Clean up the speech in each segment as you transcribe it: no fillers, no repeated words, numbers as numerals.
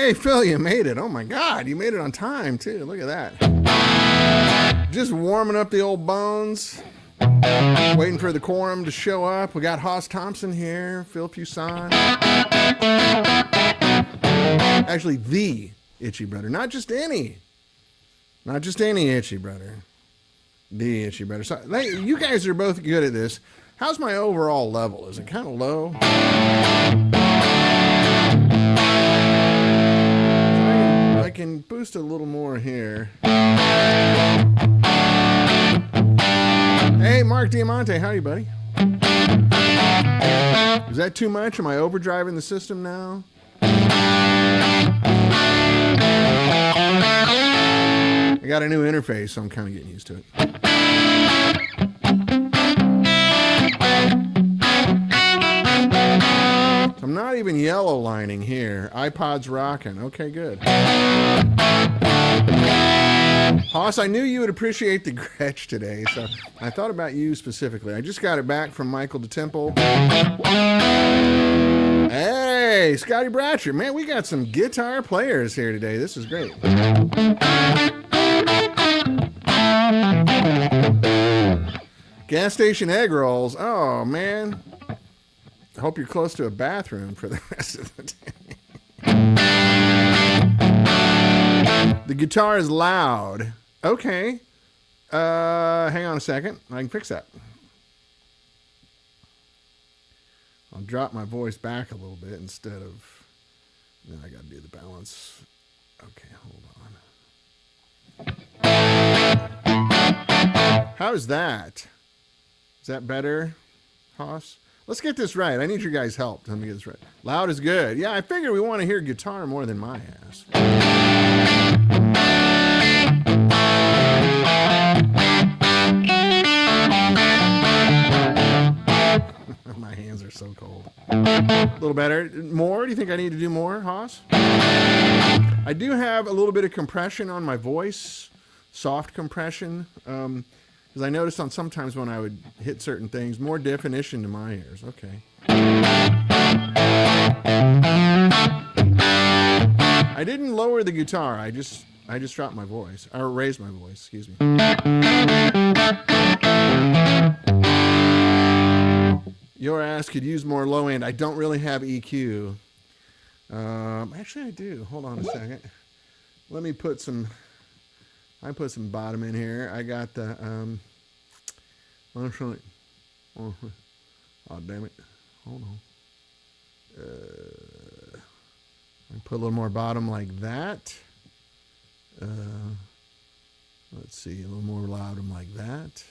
Hey, Phil, you made it. Oh, my God. You made it on time, too. Look at that. Just warming up the old bones. Waiting for the quorum to show up. We got Hoss Thompson here. Phil Fuson. Actually, the Itchy Brother. Not just any. Not just any Itchy Brother. The Itchy Brother. So, you guys are both good at this. How's my overall level? Is it kind of low? I can boost a little more here. Hey, Mark Diamante, how are you, buddy? Is that too much? Am I overdriving the system now? I got a new interface, so I'm kind of getting used to it. I'm not even yellow lining here. iPod's rocking. Okay, good. Hoss, I knew you would appreciate the Gretsch today, so I thought about you specifically. I just got it back from Michael DeTemple. Hey, Scotty Bratcher. Man, we got some guitar players here today. This is great. Gas station egg rolls. Oh, man. I hope you're close to a bathroom for the rest of the day. The guitar is loud. Okay. Hang on a second. I can fix that. I'll drop my voice back a little bit instead of... Then I got to do the balance. Okay, hold on. How's that? Is that better, Hoss? Let's get this right. I need your guys' help. Let me get this right. Loud is good. Yeah, I figure we want to hear guitar more than my ass. My hands are so cold. A little better. More? Do you think I need to do more, Hoss? I do have a little bit of compression on my voice. Soft compression. Because I noticed on sometimes when I would hit certain things, more definition to my ears. Okay. I didn't lower the guitar. I just dropped my voice. Or raised my voice, excuse me. Your ass could use more low end. I don't really have EQ. Actually, I do. Hold on a second. Let me put some... I put some bottom in here. I got the, oh, damn it. Hold on. I put a little more bottom like that. Let's see, a little more bottom like that.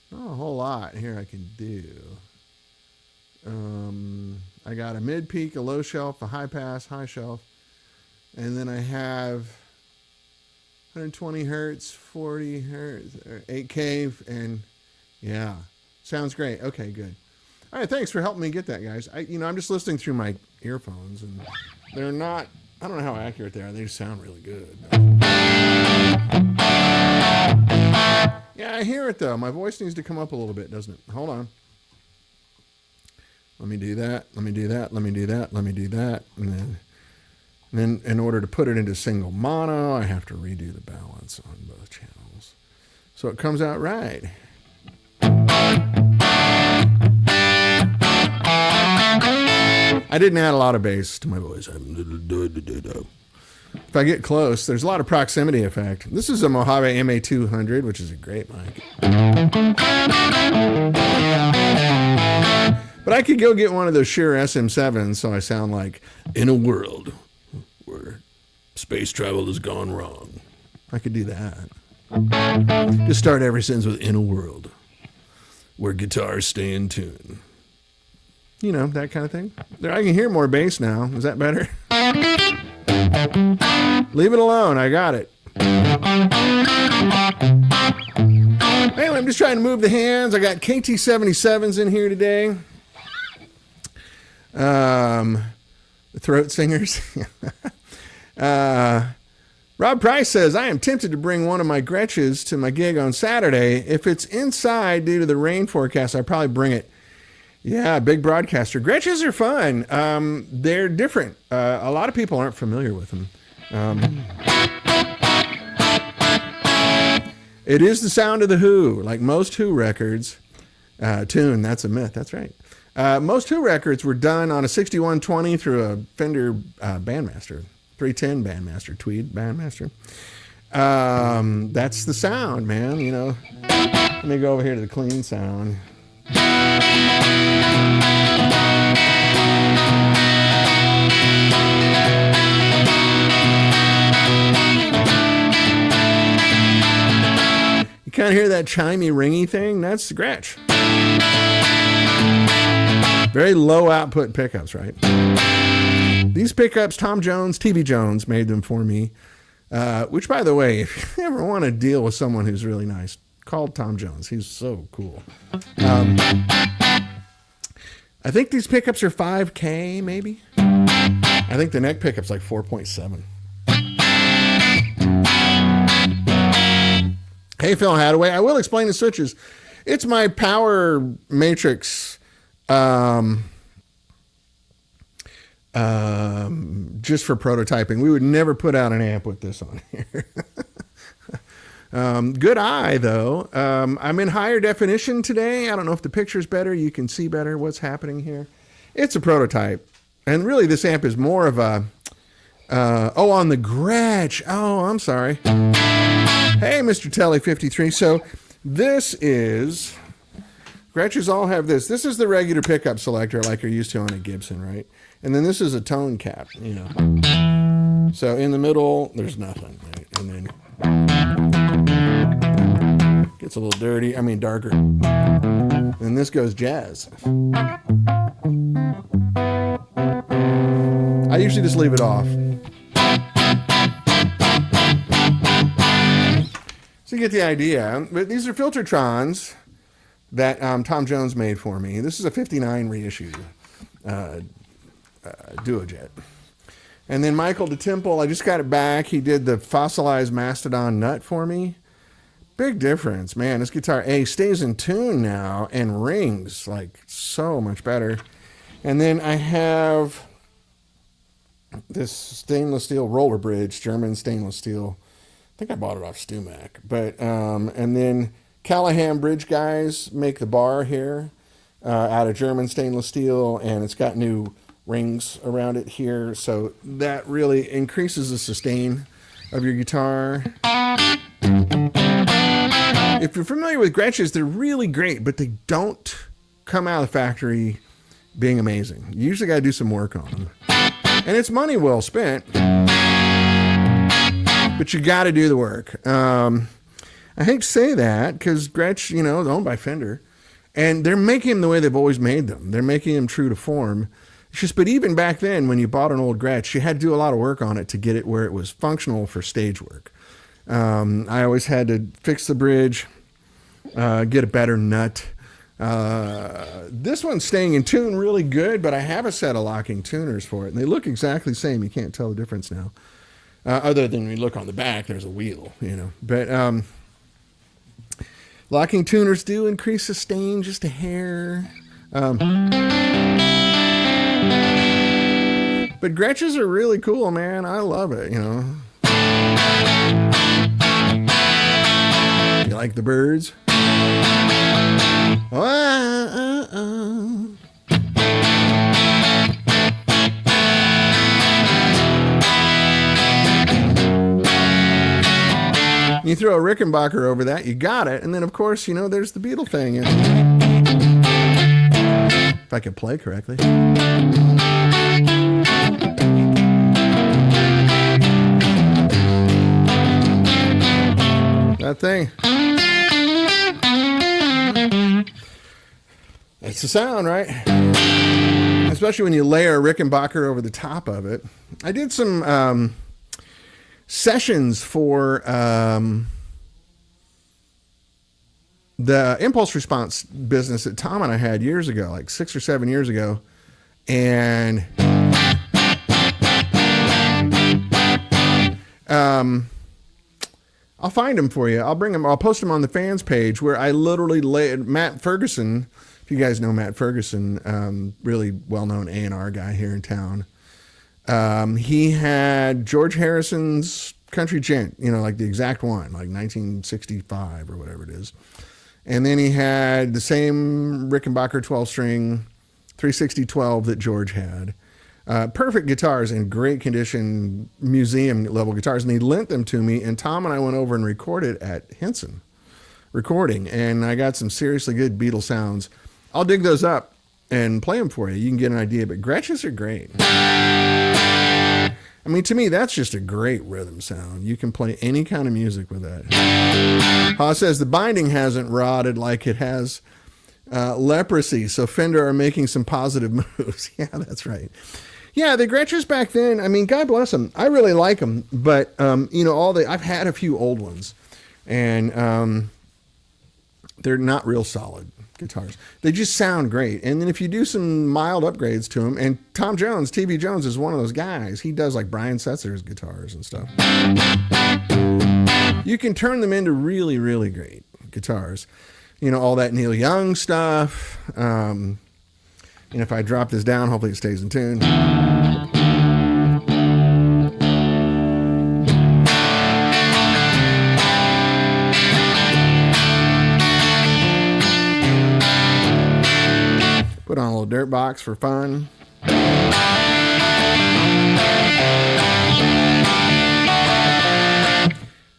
Not a whole lot here I can do. I got a mid peak, a low shelf, a high pass, high shelf. And then I have 120 hertz, 40 hertz, 8K, and yeah, sounds great. Okay, good. All right, thanks for helping me get that, guys. I'm just listening through my earphones, and they're not, I don't know how accurate they are. They just sound really good. Yeah, I hear it, though. My voice needs to come up a little bit, doesn't it? Hold on. Let me do that. Let me do that. Let me do that. Let me do that. And then in order to put it into single mono, I have to redo the balance on both channels. So it comes out right. I didn't add a lot of bass to my voice. If I get close, there's a lot of proximity effect. This is a Mojave MA200, which is a great mic. But I could go get one of those Shure SM7s so I sound like in a world where space travel has gone wrong. I could do that. Just start every sentence with in a world where guitars stay in tune. You know, that kind of thing. There, I can hear more bass now. Is that better? Leave it alone. I got it. Anyway, I'm just trying to move the hands. I got KT77's in here today. The throat singers. Rob Price says, I am tempted to bring one of my Gretches to my gig on Saturday. If it's inside due to the rain forecast, I'd probably bring it. Yeah, big broadcaster. Gretches are fun. They're different. A lot of people aren't familiar with them. It is the sound of the Who, like most Who records. Tune, that's a myth. That's right. Most Who records were done on a 6120 through a Fender Bandmaster, 310 Bandmaster, Tweed Bandmaster. That's the sound, man. You know. Let me go over here to the clean sound. You kind of hear that chimey, ringy thing? That's the Gretsch. Very low output pickups, right? These pickups, Tom Jones, TV Jones made them for me. Which, by the way, if you ever want to deal with someone who's really nice, call Tom Jones. He's so cool. I think these pickups are 5K, maybe. I think the neck pickup's like 4.7. Hey, Phil Hadaway. I will explain the switches. It's my power matrix just for prototyping. We would never put out an amp with this on here. Good eye, though. I'm in higher definition today. I don't know if the picture's better. You can see better what's happening here. It's a prototype. And really, this amp is more of a... on the Gretsch. Oh, I'm sorry. Hey, Mr. Telly 53. So this is... Gretches all have this. This is the regular pickup selector like you're used to on a Gibson, right? And then this is a tone cap, you know. So in the middle, there's nothing, right? And then gets a little dirty, darker. And this goes jazz. I usually just leave it off. So you get the idea. But these are Filtertrons that Tom Jones made for me. This is a 59 reissue Duojet. And then Michael DeTemple, I just got it back. He did the fossilized Mastodon nut for me. Big difference, man. This guitar, stays in tune now and rings like so much better. And then I have this stainless steel roller bridge, German stainless steel. I think I bought it off StuMac. But, and then Callahan bridge guys make the bar here out of German stainless steel, and it's got new rings around it here, so that really increases the sustain of your guitar. If you're familiar with Gretches, they're really great, but they don't come out of the factory being amazing. You usually got to do some work on them. And it's money well spent, but you got to do the work. I hate to say that because Gretsch, is owned by Fender, and they're making them the way they've always made them. They're making them true to form. But even back then, when you bought an old Gretsch, you had to do a lot of work on it to get it where it was functional for stage work. I always had to fix the bridge, get a better nut. This one's staying in tune really good, but I have a set of locking tuners for it, and they look exactly the same. You can't tell the difference now. Other than when you look on the back, there's a wheel, But locking tuners do increase sustain just a hair. But Gretches are really cool, man. I love it, You like the birds? You throw a Rickenbacker over that, you got it. And then, of course, there's the Beatle thing. If I could play correctly. That thing. That's the sound, right? Especially when you layer a Rickenbacker over the top of it. I did some sessions for the impulse response business that Tom and I had years ago, like 6 or 7 years ago. And I'll find them for you. I'll bring them. I'll post them on the fans page where I literally Matt Ferguson. If If you guys know Matt Ferguson, really well-known A&R guy here in town. He had George Harrison's Country Gent, like the exact one, like 1965 or whatever it is. And then he had the same Rickenbacker 12-string 360-12 that George had. Perfect guitars in great condition, museum level guitars. And he lent them to me, and Tom and I went over and recorded at Henson Recording. And I got some seriously good Beatle sounds. I'll dig those up and play them for you. You can get an idea, but Gretsch's are great. I mean, to me, that's just a great rhythm sound. You can play any kind of music with that. Haas says the binding hasn't rotted like it has leprosy, so Fender are making some positive moves. Yeah, that's right. Yeah, the Gretsch's back then, I mean, God bless them. I really like them, but, I've had a few old ones, and they're not real solid guitars. They just sound great. And then if you do some mild upgrades to them, and Tom Jones, TV Jones, is one of those guys. He does like Brian Setzer's guitars and stuff. You can turn them into really, really great guitars. All that Neil Young stuff. And if I drop this down, hopefully it stays in tune. Put on a little dirt box for fun.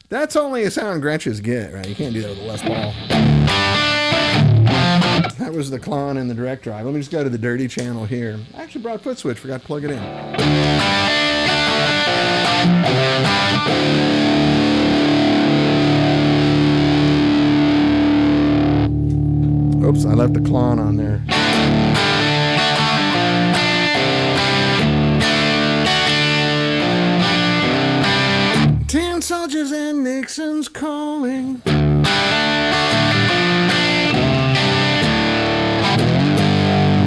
That's only a sound Gretsch's get, right? You can't do that with a Les Paul. That was the Klon and the direct drive. Let me just go to the dirty channel here. I actually brought a foot switch, forgot to plug it in. Oops, I left the Klon on there. Tin soldiers and Nixon's calling.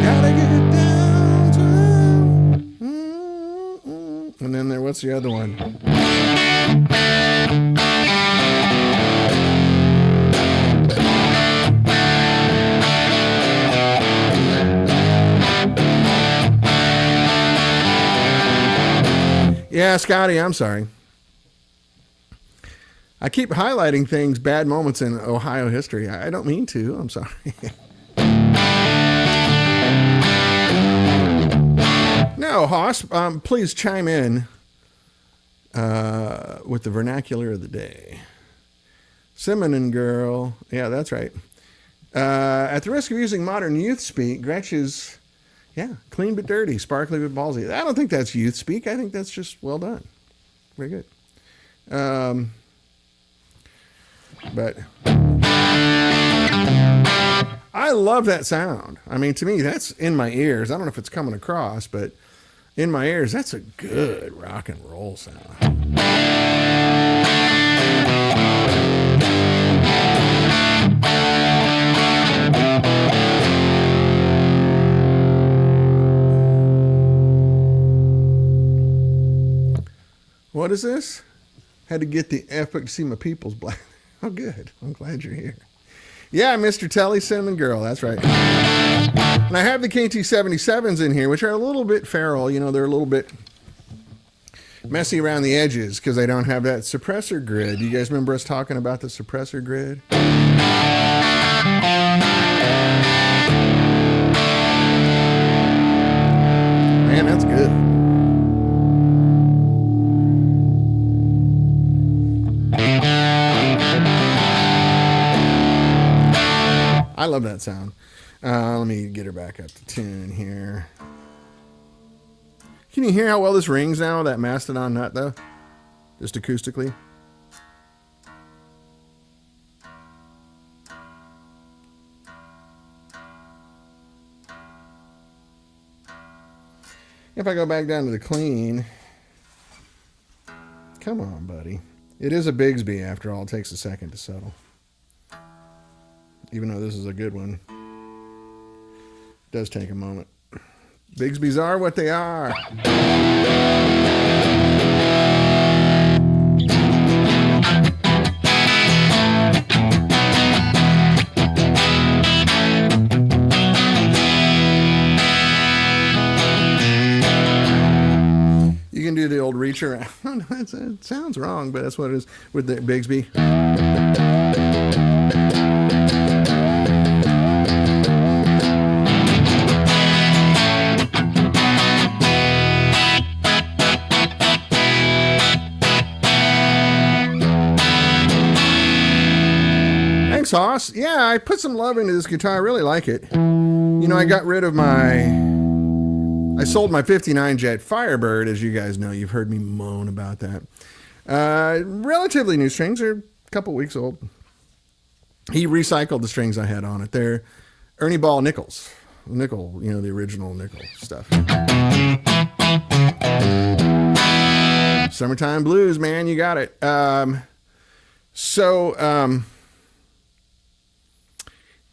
Gotta get downtown. And then what's the other one? Yeah, Scotty, I'm sorry. I keep highlighting things, bad moments in Ohio history. I don't mean to. I'm sorry. No, Hoss, please chime in with the vernacular of the day. Simonin girl. Yeah, that's right. At the risk of using modern youth speak, Gretsch's, clean but dirty, sparkly but ballsy. I don't think that's youth speak. I think that's just well done. Very good. But I love that sound. I mean, to me, that's in my ears. I don't know if it's coming across, but in my ears, that's a good rock and roll sound. What is this? Had to get the epic to see my people's black. Oh, good. I'm glad you're here. Yeah, Mr. Telly, Cinnamon Girl. That's right. And I have the KT77's in here, which are a little bit feral. They're a little bit messy around the edges because they don't have that suppressor grid. You guys remember us talking about the suppressor grid? Man, that's good. I love that sound. Let me get her back up to tune here. Can you hear how well this rings now, that Mastodon nut, though? Just acoustically. If I go back down to the clean. Come on, buddy. It is a Bigsby, after all. It takes a second to settle. Even though this is a good one. It does take a moment. Bigsby's are what they are. You can do the old reach around. It sounds wrong, but that's what it is with the Bigsby. Thanks, Hoss. Yeah, I put some love into this guitar. I really like it. You know, I got rid of I sold my 59 Jet Firebird, as you guys know. You've heard me moan about that. Relatively new strings. They're a couple weeks old. He recycled the strings I had on it. They're Ernie Ball Nichols. Nickel, you know, the original nickel stuff. Summertime Blues, man. You got it.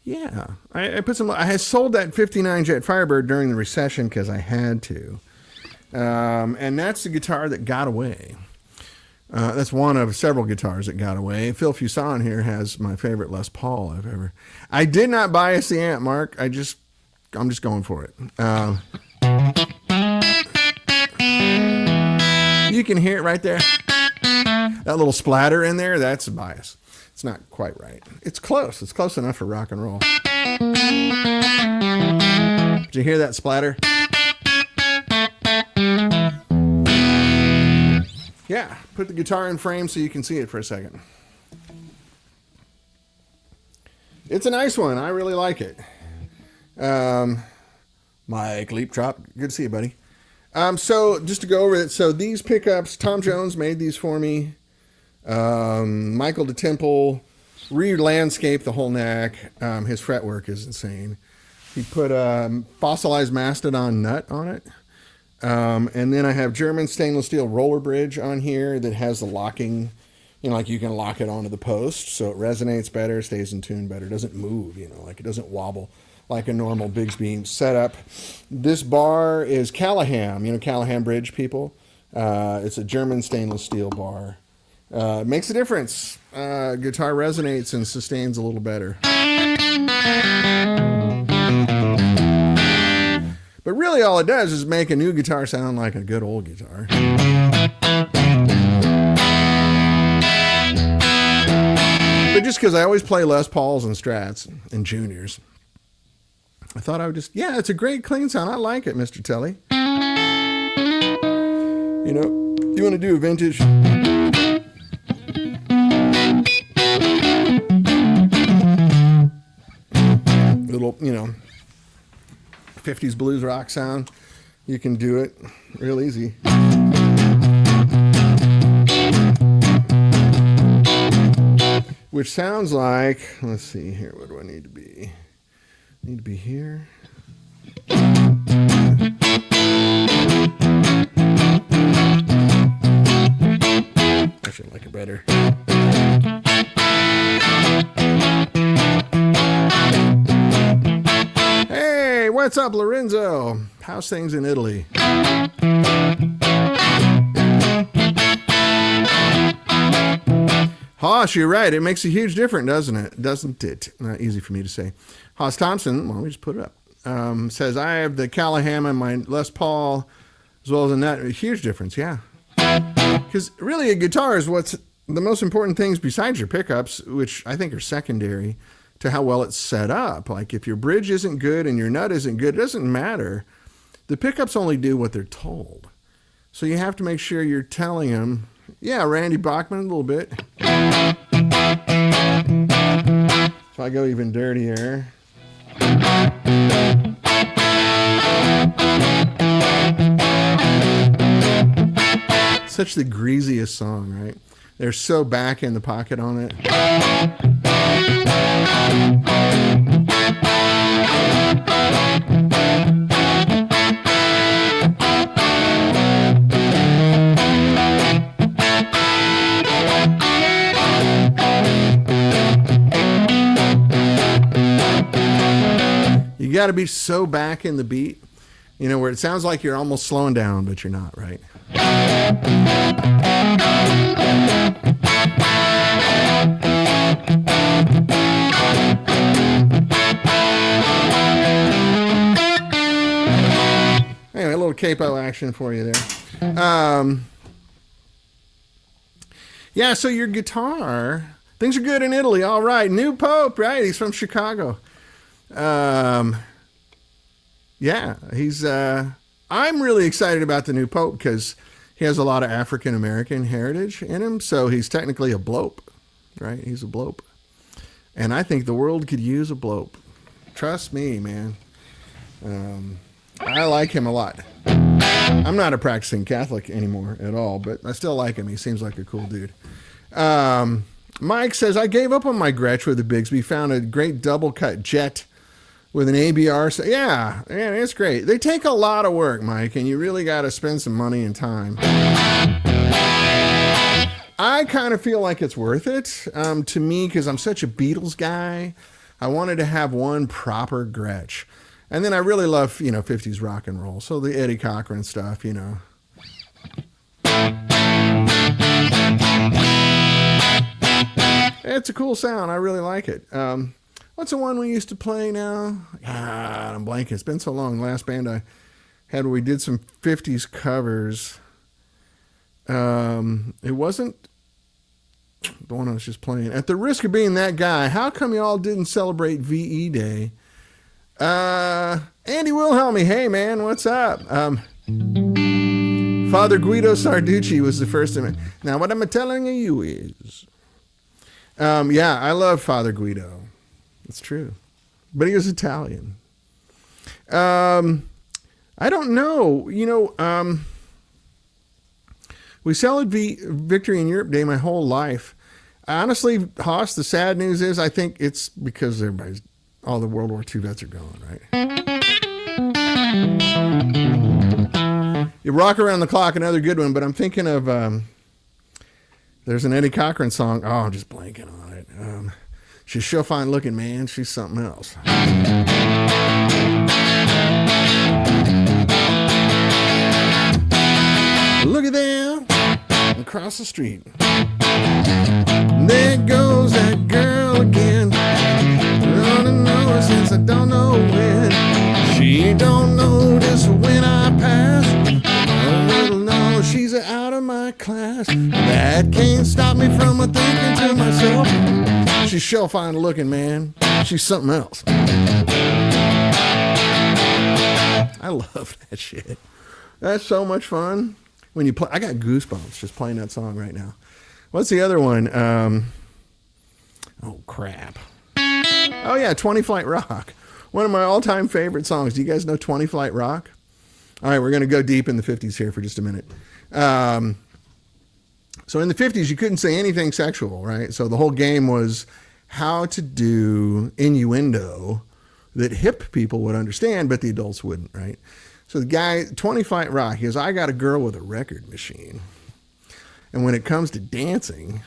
Yeah, I put some. I had sold that 59 Jet Firebird during the recession because I had to, and that's the guitar that got away. That's one of several guitars that got away. Phil Fuson here has my favorite Les Paul I've ever. I did not bias the amp, Mark. I'm just going for it. You can hear it right there. That little splatter in there. That's a bias. It's not quite right. It's close. It's close enough for rock and roll. Did you hear that splatter? Yeah, put the guitar in frame so you can see it for a second. It's a nice one. I really like it. Mike Leaptrop, good to see you, buddy. So just to go over it, so these pickups, Tom Jones made these for me. Michael DeTemple re-landscaped the whole neck. His fretwork is insane. He put a fossilized mastodon nut on it. And then I have German stainless steel roller bridge on here that has the locking, you know, like you can lock it onto the post so it resonates better, stays in tune better, doesn't move, you know, like it doesn't wobble like a normal Bigsby setup. This bar is Callahan, you know, Callahan bridge people. It's a German stainless steel bar. Makes a difference. Guitar resonates and sustains a little better. But really all it does is make a new guitar sound like a good old guitar. But just because I always play Les Pauls and Strats and Juniors, I thought I would just, yeah, it's a great clean sound. I like it, Mr. Telly. You know, you want to do a vintage... little, you know, 50s blues rock sound, you can do it real easy. Which sounds like, let's see here, what do I need to be? I need to be here. I should like it better. Hey, what's up, Lorenzo? How's things in Italy? Hoss, you're right. It makes a huge difference, doesn't it? Doesn't it? Not easy for me to say. Hoss Thompson, well, let me just put it up. Says, I have the Callahan and my Les Paul, as well as a nut. A huge difference, yeah. Because really a guitar is what's the most important things besides your pickups, which I think are secondary to how well it's set up. Like if your bridge isn't good and your nut isn't good, it doesn't matter. The pickups only do what they're told. So you have to make sure you're telling them, yeah, Randy Bachman, a little bit. If I go even dirtier. Such the greasiest song, right? They're so back in the pocket on it. You got to be so back in the beat, you know, where it sounds like you're almost slowing down, but you're not, right? Anyway, a little capo action for you there. Yeah, so your guitar, things are good in Italy. All right, new Pope, right? He's from Chicago. Yeah, he's. I'm really excited about the new Pope because he has a lot of African American heritage in him. So he's technically a blope, right? He's a blope, and I think the world could use a blope. Trust me, man. I like him a lot. I'm not a practicing Catholic anymore at all, but I still like him. He seems like a cool dude. Mike says, I gave up on my Gretsch with the Bigsby, found a great double cut jet with an ABR. Yeah, it's great. They take a lot of work, Mike, and you really got to spend some money and time. I kind of feel like it's worth it to me because I'm such a Beatles guy. I wanted to have one proper Gretsch. And then I really love, 50s rock and roll. So the Eddie Cochran stuff, It's a cool sound. I really like it. What's the one we used to play now? I'm blanking. It's been so long. Last band I had where we did some 50s covers. It wasn't the one I was just playing. At the risk of being that guy, how come y'all didn't celebrate VE Day? Andy Wilhelmy, hey man, what's up? Father Guido Sarducci was the first to. Now what I'm telling you is, yeah, I love Father Guido. It's true, but he was Italian. I don't know, we celebrate Victory in Europe Day my whole life. Honestly, Hoss, the sad news is I think it's because all the World War II vets are gone, right? You Rock Around the Clock, another good one, but I'm thinking of, there's an Eddie Cochran song. Oh, I'm just blanking on it. She's so fine looking, man. She's something else. Look at them across the street. There goes that girl again. Running over since I don't know when. She don't notice when I pass. Oh, no, she's out of my class. That can't stop me from thinking to myself. She's sure fine looking, man. She's something else. I love that shit. That's so much fun. When you play, I got goosebumps just playing that song right now. What's the other one? Oh, crap. Oh, yeah, 20 Flight Rock. One of my all-time favorite songs. Do you guys know 20 Flight Rock? All right, we're going to go deep in the 50s here for just a minute. So in the 50s, you couldn't say anything sexual, right? So the whole game was how to do innuendo that hip people would understand, but the adults wouldn't, right? So the guy, 20 Flight Rock, he goes, I got a girl with a record machine. And when it comes to dancing,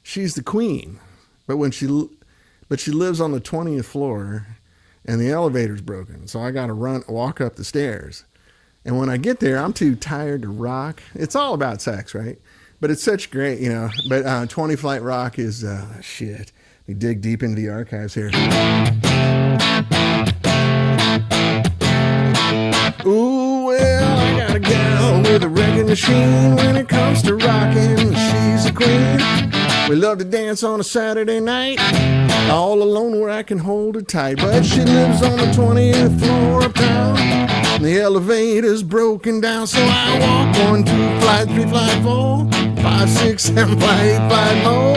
she's the queen. But she lives on the 20th floor and the elevator's broken. So I got to walk up the stairs. And when I get there, I'm too tired to rock. It's all about sex, right? But it's such great, But 20 Flight Rock is, shit. We dig deep into the archives here. Ooh, well, I got a gal with a record machine. When it comes to rocking, she's a queen. We love to dance on a Saturday night, all alone where I can hold her tight. But she lives on the 20th floor of town. The elevator's broken down, so I walk 1, 2, flight 3, flight 4, 5, 6, 7, flight 8, flight more.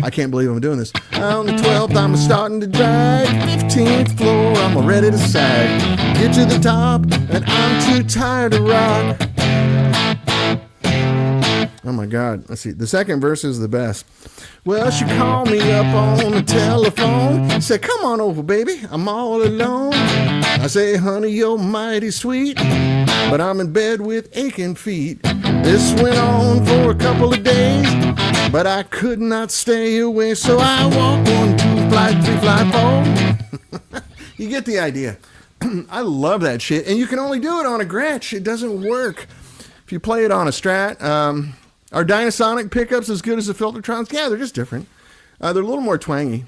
I can't believe I'm doing this. On the 12th, I'm starting to drag. 15th floor, I'm ready to sag. Get to the top, and I'm too tired to rock. Oh my God. Let's see. The second verse is the best. Well, she called me up on the telephone. Said, come on over, baby. I'm all alone. I say, honey, you're mighty sweet, but I'm in bed with aching feet. This went on for a couple of days, but I could not stay away. So I walked 1, 2, flight 3, flight 4. You get the idea. I love that shit. And you can only do it on a Gretsch. It doesn't work if you play it on a Strat. Are Dynasonic pickups as good as the Filtertrons? Yeah, they're just different. They're a little more twangy.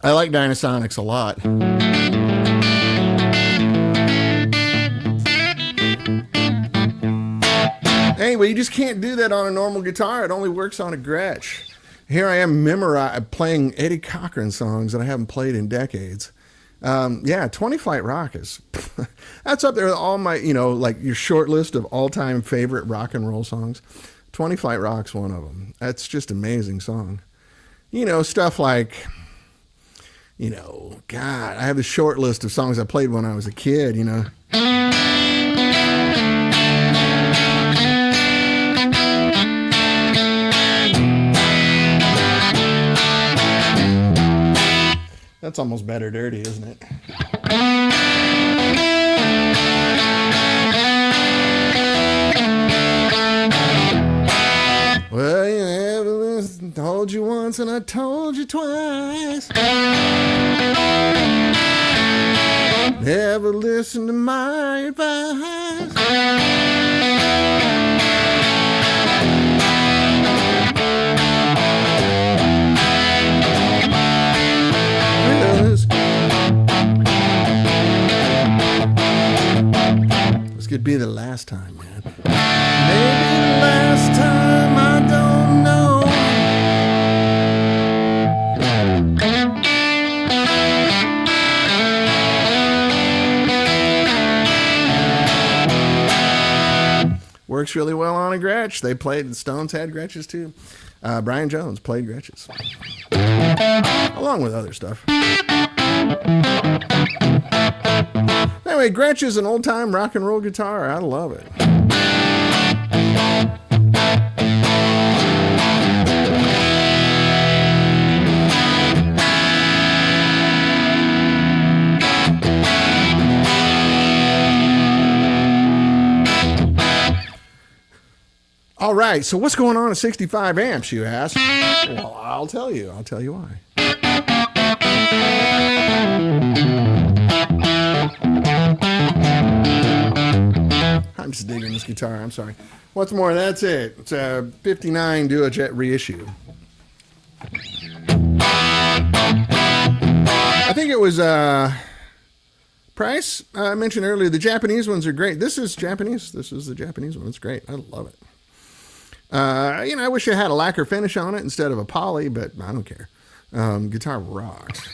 I like Dynasonics a lot. Anyway, you just can't do that on a normal guitar. It only works on a Gretsch. Here I am playing Eddie Cochran songs that I haven't played in decades. 20 Flight Rock is, that's up there with all my, like your short list of all-time favorite rock and roll songs. 20 Flight Rock's one of them. That's just an amazing song. Stuff like, God, I have a short list of songs I played when I was a kid, That's almost Better Dirty, isn't it? Well, you never listened, told you once and I told you twice. Never listened to my advice. This could be the last time, man. Maybe the last time, I don't know. Works really well on a Gretsch. The Stones had Gretches too. Brian Jones played Gretches, along with other stuff. Anyway, Gretsch is an old-time rock and roll guitar. I love it. All right, so what's going on at 65 amps, you ask? Well, I'll tell you. I'll tell you why. I'm just digging this guitar. I'm sorry. What's more, that's it. It's a 59 Duojet reissue. I think it was price. I mentioned earlier the Japanese ones are great. This is Japanese. This is the Japanese one. It's great. I love it. I wish it had a lacquer finish on it instead of a poly, but I don't care. Guitar rocks.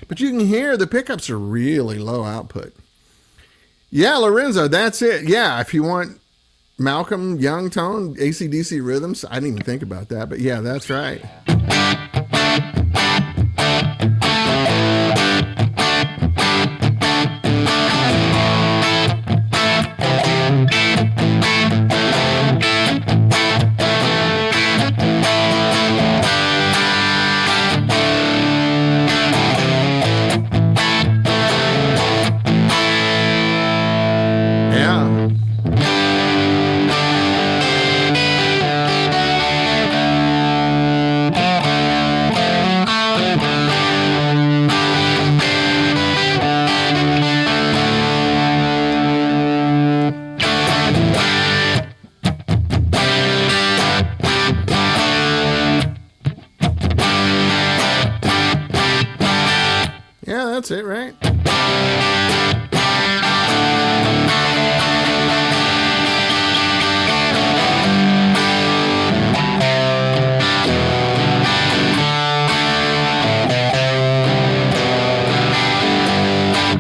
But you can hear the pickups are really low output. Yeah, Lorenzo, that's it. Yeah, if you want Malcolm Young tone, AC/DC rhythms, I didn't even think about that, but yeah, that's right. That's it, right?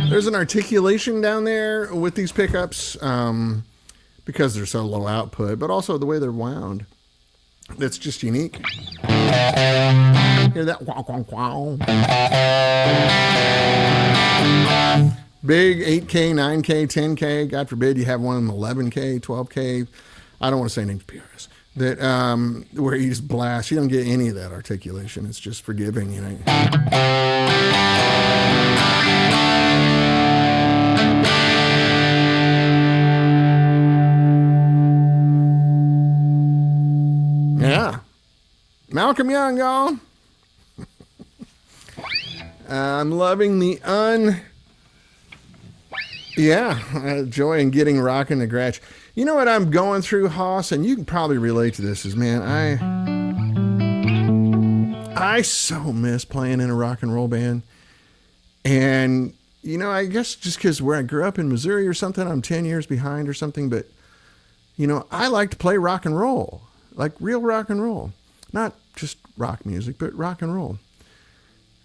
There's an articulation down there with these pickups because they're so low output, but also the way they're wound. That's just unique. Hear that? Wow, wow, wow. Big 8K, 9K, 10K. God forbid you have one in 11K, 12K. I don't want to say names PRS. That where you just blast. You don't get any of that articulation. It's just forgiving, Yeah. Malcolm Young, y'all. I'm loving the joy in getting rocking the Gretsch. You know what I'm going through, Hoss, and you can probably relate to this, is, man, I so miss playing in a rock and roll band. And you know, I guess just because where I grew up in Missouri or something, I'm 10 years behind or something. But, you know, I like to play rock and roll, like real rock and roll. Not just rock music, but rock and roll.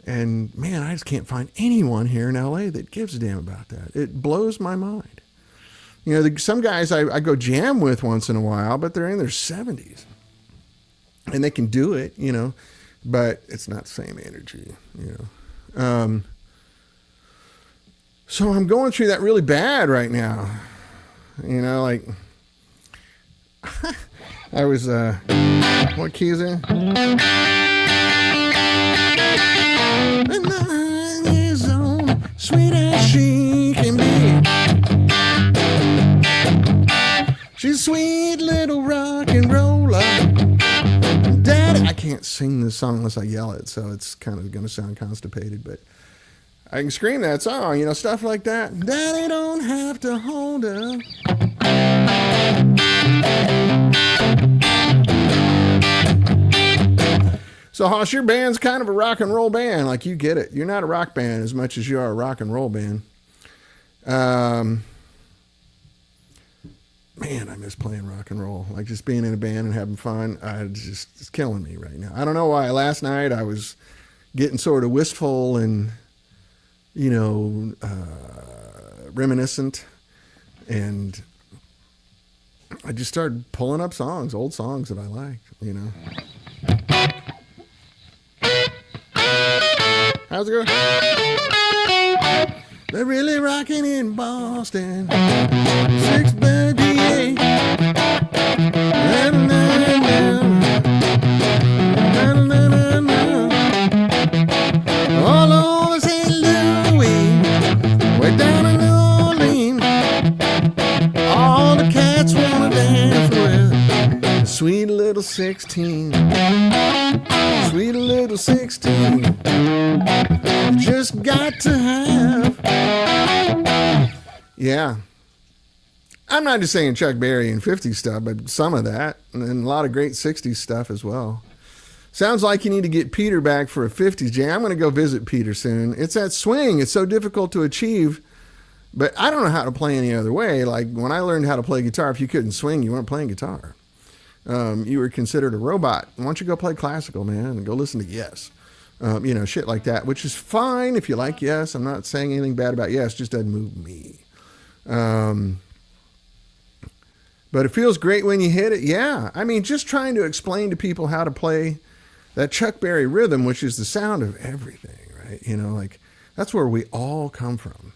And, man, I just can't find anyone here in L.A. that gives a damn about that. It blows my mind. You know, some guys I go jam with once in a while, but they're in their 70s. And they can do it, you know, but it's not the same energy, you know. So I'm going through that really bad right now. You know, like, I was, what key is it? And 9 years old, sweet as she can be. She's a sweet little rock and roller. Daddy, I can't sing this song unless I yell it, so it's kind of going to sound constipated, but I can scream that song, you know, stuff like that. Daddy don't have to hold her. So, Hoss, your band's kind of a rock and roll band. Like, you get it. You're not a rock band as much as you are a rock and roll band. Man, I miss playing rock and roll. Like, just being in a band and having fun. It's killing me right now. I don't know why. Last night I was getting sort of wistful and, you know, reminiscent. And I just started pulling up songs, old songs that I liked, you know. How's it going? They're really rocking in Boston. 6:38. All over St. Louis. Way down in New Orleans. All the cats wanna dance with sweet little 16. Sweet little 16. Just got to have. Yeah. I'm not just saying Chuck Berry and 50s stuff, but some of that, and then a lot of great 60s stuff as well. Sounds like you need to get Peter back for a 50s jam. I'm going to go visit Peter soon. It's that swing. It's so difficult to achieve, but I don't know how to play any other way. Like when I learned how to play guitar, if you couldn't swing, you weren't playing guitar. You were considered a robot. Why don't you go play classical, man, and go listen to Yes? You know, shit like that, which is fine if you like Yes. I'm not saying anything bad about Yes, just doesn't move me. But it feels great when you hit it. Yeah. I mean, just trying to explain to people how to play that Chuck Berry rhythm, which is the sound of everything, right? You know, like that's where we all come from.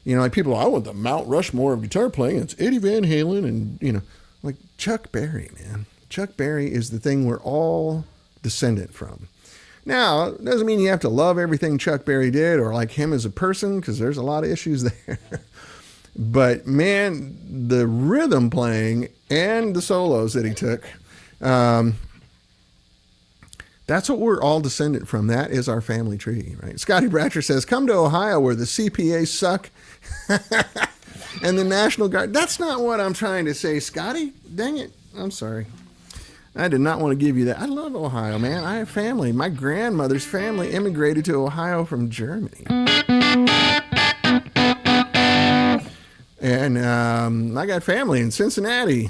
You know, like people, I want the Mount Rushmore of guitar playing. It's Eddie Van Halen and, you know, like Chuck Berry, man. Chuck Berry is the thing we're all descendant from. Now, it doesn't mean you have to love everything Chuck Berry did or like him as a person, because there's a lot of issues there. But, man, the rhythm playing and the solos that he took, that's what we're all descendant from. That is our family tree, right? Scotty Bratcher says, come to Ohio where the CPA suck and the National Guard. That's not what I'm trying to say, Scotty. Dang it. I'm sorry. I did not want to give you that. I love Ohio, man. I have family. My grandmother's family immigrated to Ohio from Germany. And I got family in Cincinnati.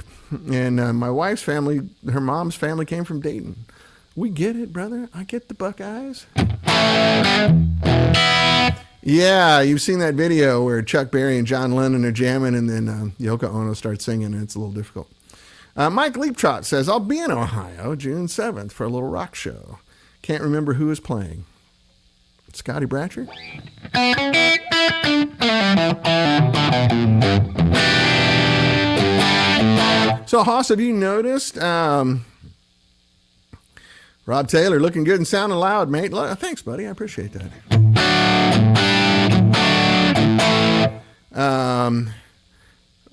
And my wife's family, her mom's family came from Dayton. We get it, brother. I get the Buckeyes. Yeah, you've seen that video where Chuck Berry and John Lennon are jamming and then Yoko Ono starts singing and it's a little difficult. Mike Leaptrot says, I'll be in Ohio June 7th for a little rock show. Can't remember who is playing. Scotty Bratcher? So, Hoss, have you noticed Rob Taylor looking good and sounding loud, mate? Thanks, buddy. I appreciate that.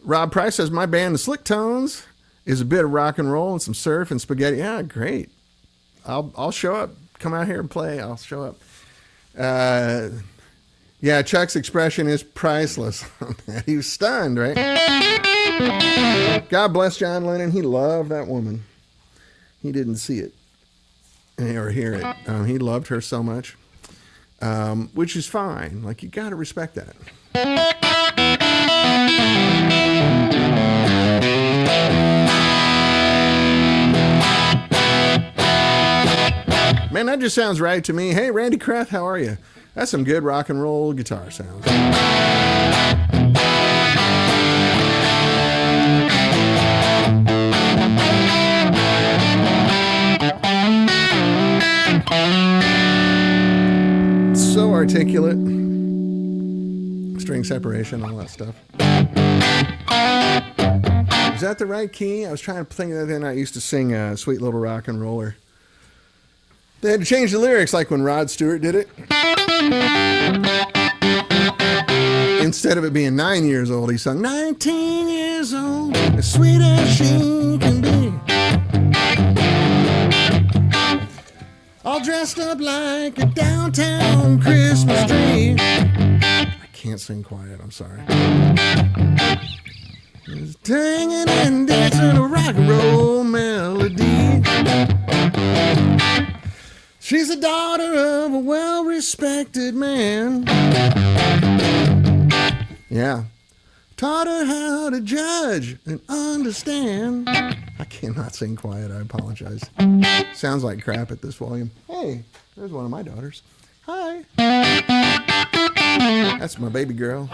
Rob Price says, my band, the Slick Tones, is a bit of rock and roll and some surf and spaghetti. Yeah, great. I'll show up. Come out here and play. I'll show up. Yeah, Chuck's expression is priceless. He was stunned, right? God bless John Lennon. He loved that woman. He didn't see it or hear it. He loved her so much. which is fine. Like, you got to respect that. Man, that just sounds right to me. Hey, Randy Krath, how are you? That's some good rock and roll guitar sounds. So articulate. String separation, all that stuff. Is that the right key? I was trying to think of that then. I used to sing Sweet Little Rock and Roller. They had to change the lyrics like when Rod Stewart did it. Instead of it being 9 years old, he sung 19 years old, as sweet as she can be. All dressed up like a downtown Christmas tree. I can't sing quiet, I'm sorry. Singing and dancing a rock and roll melody. She's the daughter of a well-respected man. Yeah. Taught her how to judge and understand. I cannot sing quiet, I apologize. Sounds like crap at this volume. Hey, there's one of my daughters. Hi. That's my baby girl.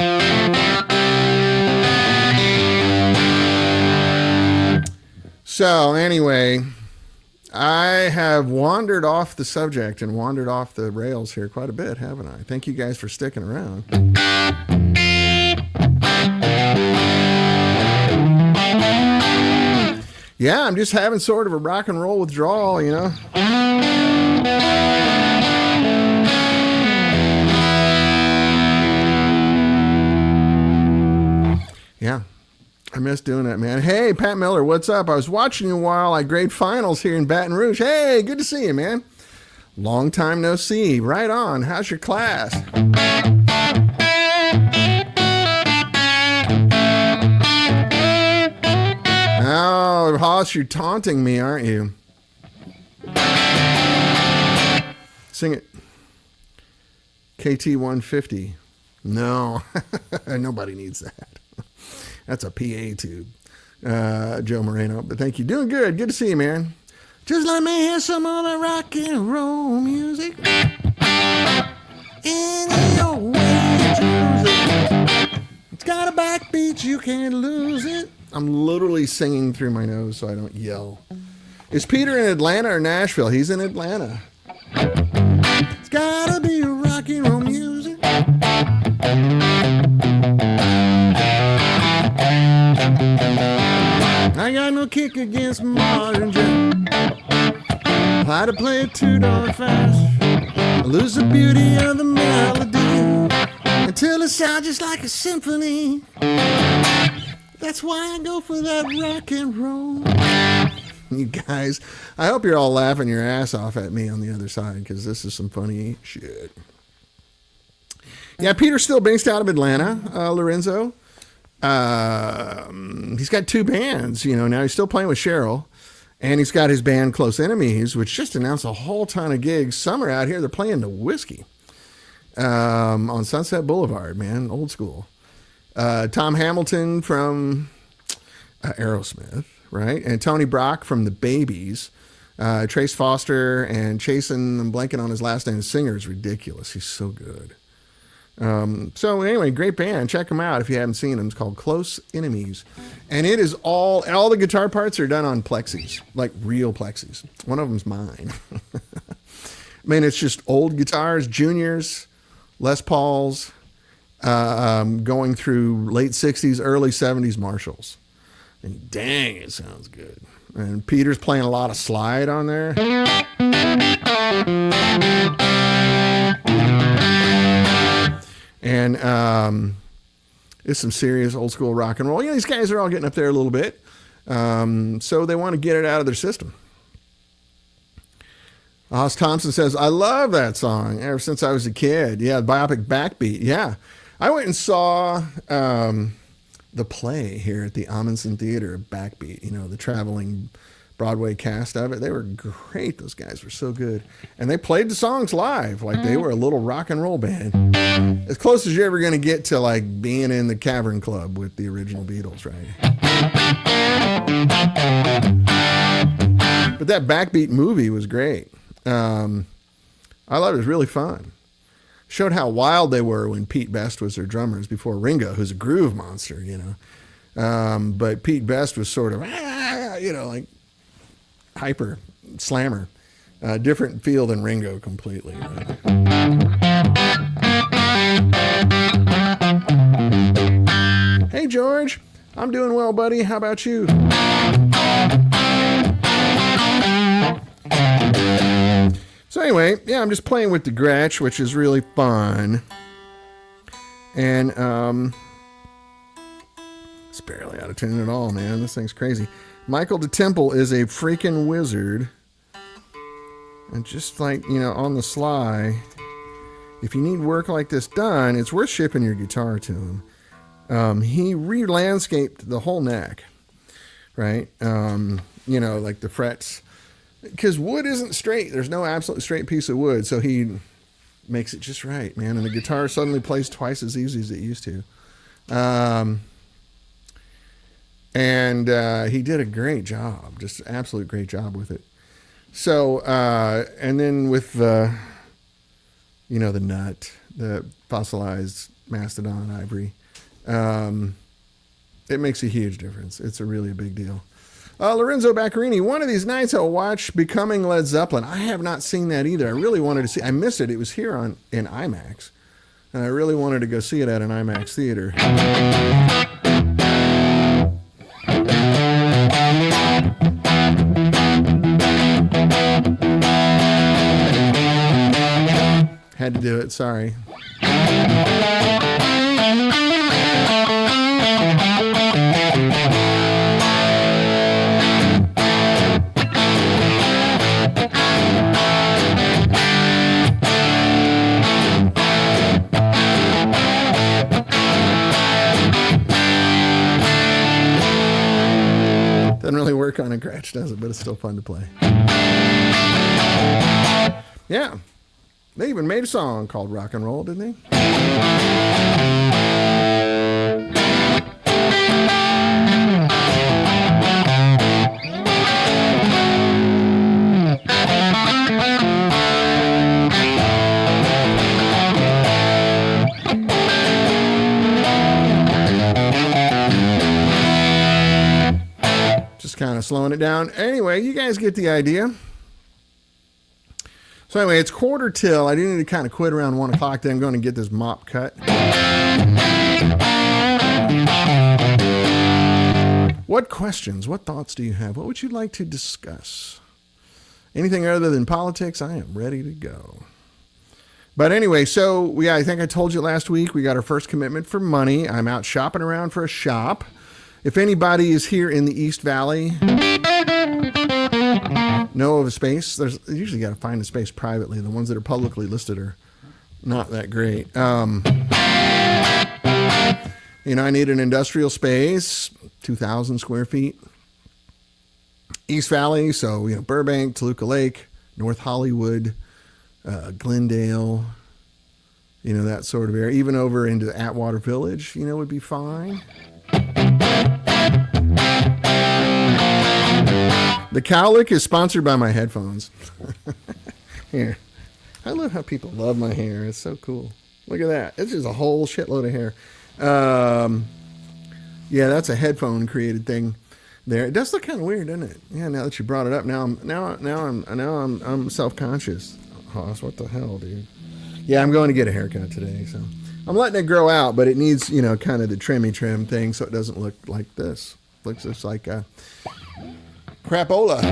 So anyway, I have wandered off the subject and wandered off the rails here quite a bit, haven't I? Thank you guys for sticking around. Yeah, I'm just having sort of a rock and roll withdrawal, you know. Yeah. I miss doing that, man. Hey, Pat Miller, what's up? I was watching you while I grade finals here in Baton Rouge. Hey, good to see you, man. Long time no see. Right on. How's your class? Oh, Hoss, you're taunting me, aren't you? Sing it. KT150. No, nobody needs that. That's a PA tube, Joe Moreno. But thank you. Doing good. Good to see you, man. Just let me hear some of the rock and roll music. In your way you choose it. It's got a backbeat, you can't lose it. I'm literally singing through my nose so I don't yell. Is Peter in Atlanta or Nashville? He's in Atlanta. It's gotta be rock and roll music. I got no kick against modern jazz. Try to play it too darn fast. I lose the beauty of the melody until it sounds just like a symphony. That's why I go for that rock and roll. You guys, I hope you're all laughing your ass off at me on the other side, because this is some funny shit. Yeah, Peter's still based out of Atlanta, Lorenzo. He's got two bands, you know, now he's still playing with Cheryl, and he's got his band Close Enemies, which just announced a whole ton of gigs. Some are out here, they're playing the Whiskey, on Sunset Boulevard, man, old school. Tom Hamilton from Aerosmith, right? And Tony Brock from the Babies, Trace Foster and Chasen, I'm blanking on his last name, the singer is ridiculous. He's so good. So anyway, great band. Check them out if you haven't seen them. It's called Close Enemies. And it is all the guitar parts are done on plexis, like real plexis. One of them's mine. I mean, it's just old guitars, Juniors, Les Pauls, going through late 60s, early 70s Marshalls. And dang, it sounds good. And Peter's playing a lot of slide on there. And it's some serious old school rock and roll. You know, these guys are all getting up there a little bit. So they want to get it out of their system. Hoss Thompson says, I love that song ever since I was a kid. Yeah, Biopic Backbeat. Yeah. I went and saw the play here at the Amundsen Theater, Backbeat, you know, the traveling Broadway cast of it. They were great. Those guys were so good. And they played the songs live like they were a little rock and roll band. As close as you're ever going to get to like being in the Cavern Club with the original Beatles, right? But that Backbeat movie was great. I thought it was really fun. Showed how wild they were when Pete Best was their drummers before Ringo, who's a groove monster, you know. But Pete Best was sort of, you know, like hyper slammer. Different feel than Ringo completely. Right? Hey, George. I'm doing well, buddy. How about you? So anyway, yeah, I'm just playing with the Gretsch, which is really fun. And it's barely out of tune at all, man. This thing's crazy. Michael DeTemple is a freaking wizard. And just like, you know, on the sly, if you need work like this done, it's worth shipping your guitar to him. He re-landscaped the whole neck, right? You know, like the frets. Because wood isn't straight. There's no absolute straight piece of wood. So he makes it just right, man. And the guitar suddenly plays twice as easy as it used to. And he did a great job. Just an absolute great job with it. So, and then with the, you know, the nut, the fossilized mastodon ivory, it makes a huge difference. It's a really big deal. Lorenzo Baccarini, one of these nights I'll watch Becoming Led Zeppelin. I have not seen that either. I really wanted to see. I missed it. It was here in IMAX, and I really wanted to go see it at an IMAX theater. Had to do it. Sorry. Doesn't really work on a Gretsch, does it? But it's still fun to play. Yeah. They even made a song called Rock and Roll, didn't they? Just kind of slowing it down. Anyway, you guys get the idea. So anyway, it's quarter till. I do need to kind of quit around 1 o'clock. Then I'm going to get this mop cut. What questions, what thoughts do you have? What would you like to discuss? Anything other than politics, I am ready to go. But anyway, so I think I told you last week, we got our first commitment for money. I'm out shopping around for a shop. If anybody is here in the East Valley, know of a space, you usually got to find a space privately. The ones that are publicly listed are not that great. You know, I need an industrial space, 2,000 square feet. East Valley, so, you know, Burbank, Toluca Lake, North Hollywood, Glendale, you know, that sort of area. Even over into Atwater Village, you know, would be fine. The cowlick is sponsored by my headphones. Here. I love how people love my hair. It's so cool. Look at that. It's just a whole shitload of hair. Yeah, that's a headphone created thing there. It does look kind of weird, doesn't it? Yeah, now that you brought it up, now I'm self-conscious. Hoss, what the hell, dude? Yeah, I'm going to get a haircut today, so I'm letting it grow out, but it needs, you know, kind of the trim thing so it doesn't look like this. Looks just like a crapola.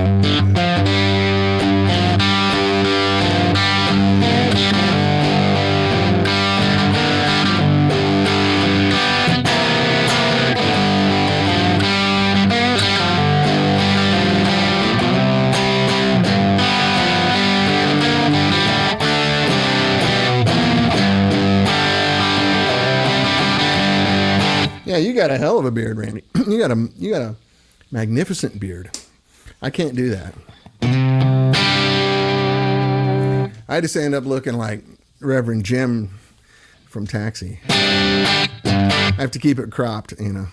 Yeah, you got a hell of a beard, Randy. You got a magnificent beard. I can't do that. I just end up looking like Reverend Jim from Taxi. I have to keep it cropped, you know.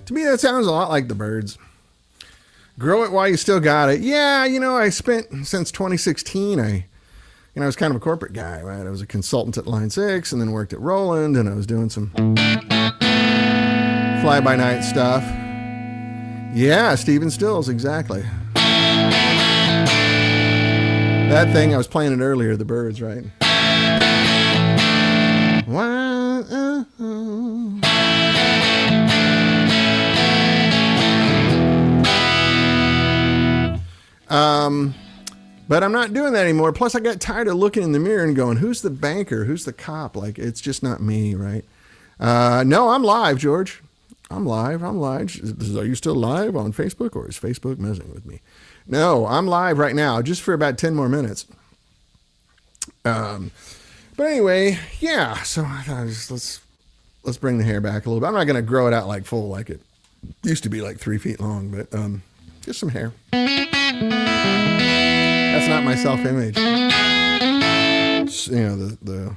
To me, that sounds a lot like the Byrds. Grow it while you still got it. Yeah, you know, I spent since 2016. I was kind of a corporate guy, right? I was a consultant at Line 6 and then worked at Roland, and I was doing some fly-by-night stuff. Yeah, Stephen Stills, exactly. That thing, I was playing it earlier, the Byrds, right? But I'm not doing that anymore. Plus, I got tired of looking in the mirror and going, who's the banker? Who's the cop? Like, it's just not me, right? No, I'm live, George. I'm live. Are you still live on Facebook, or is Facebook messing with me? No, I'm live right now, just for about 10 more minutes. But anyway, yeah. So I thought let's bring the hair back a little bit. I'm not going to grow it out like full, like it used to be, like 3 feet long, but just some hair. That's not my self-image. You know, the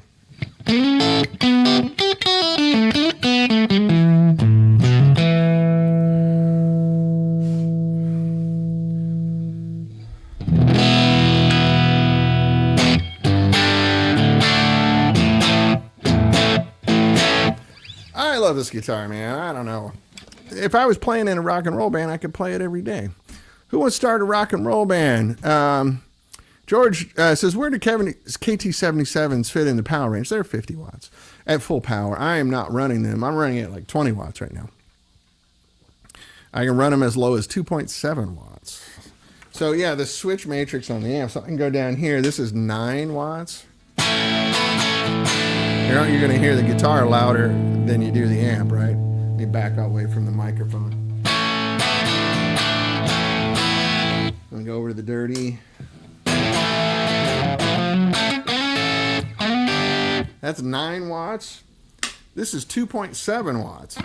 I love this guitar, man. I don't know. If I was playing in a rock and roll band, I could play it every day. Who wants to start a rock and roll band? George says, where do KT77's fit in the power range? They're 50 watts at full power. I am not running them. I'm running it like 20 watts right now. I can run them as low as 2.7 watts. So yeah, the switch matrix on the amp. So I can go down here. This is 9 watts. You're going to hear the guitar louder than you do the amp, right? Let me back away from the microphone. I'm going to go over to the dirty. That's 9 watts. This is 2.7 watts.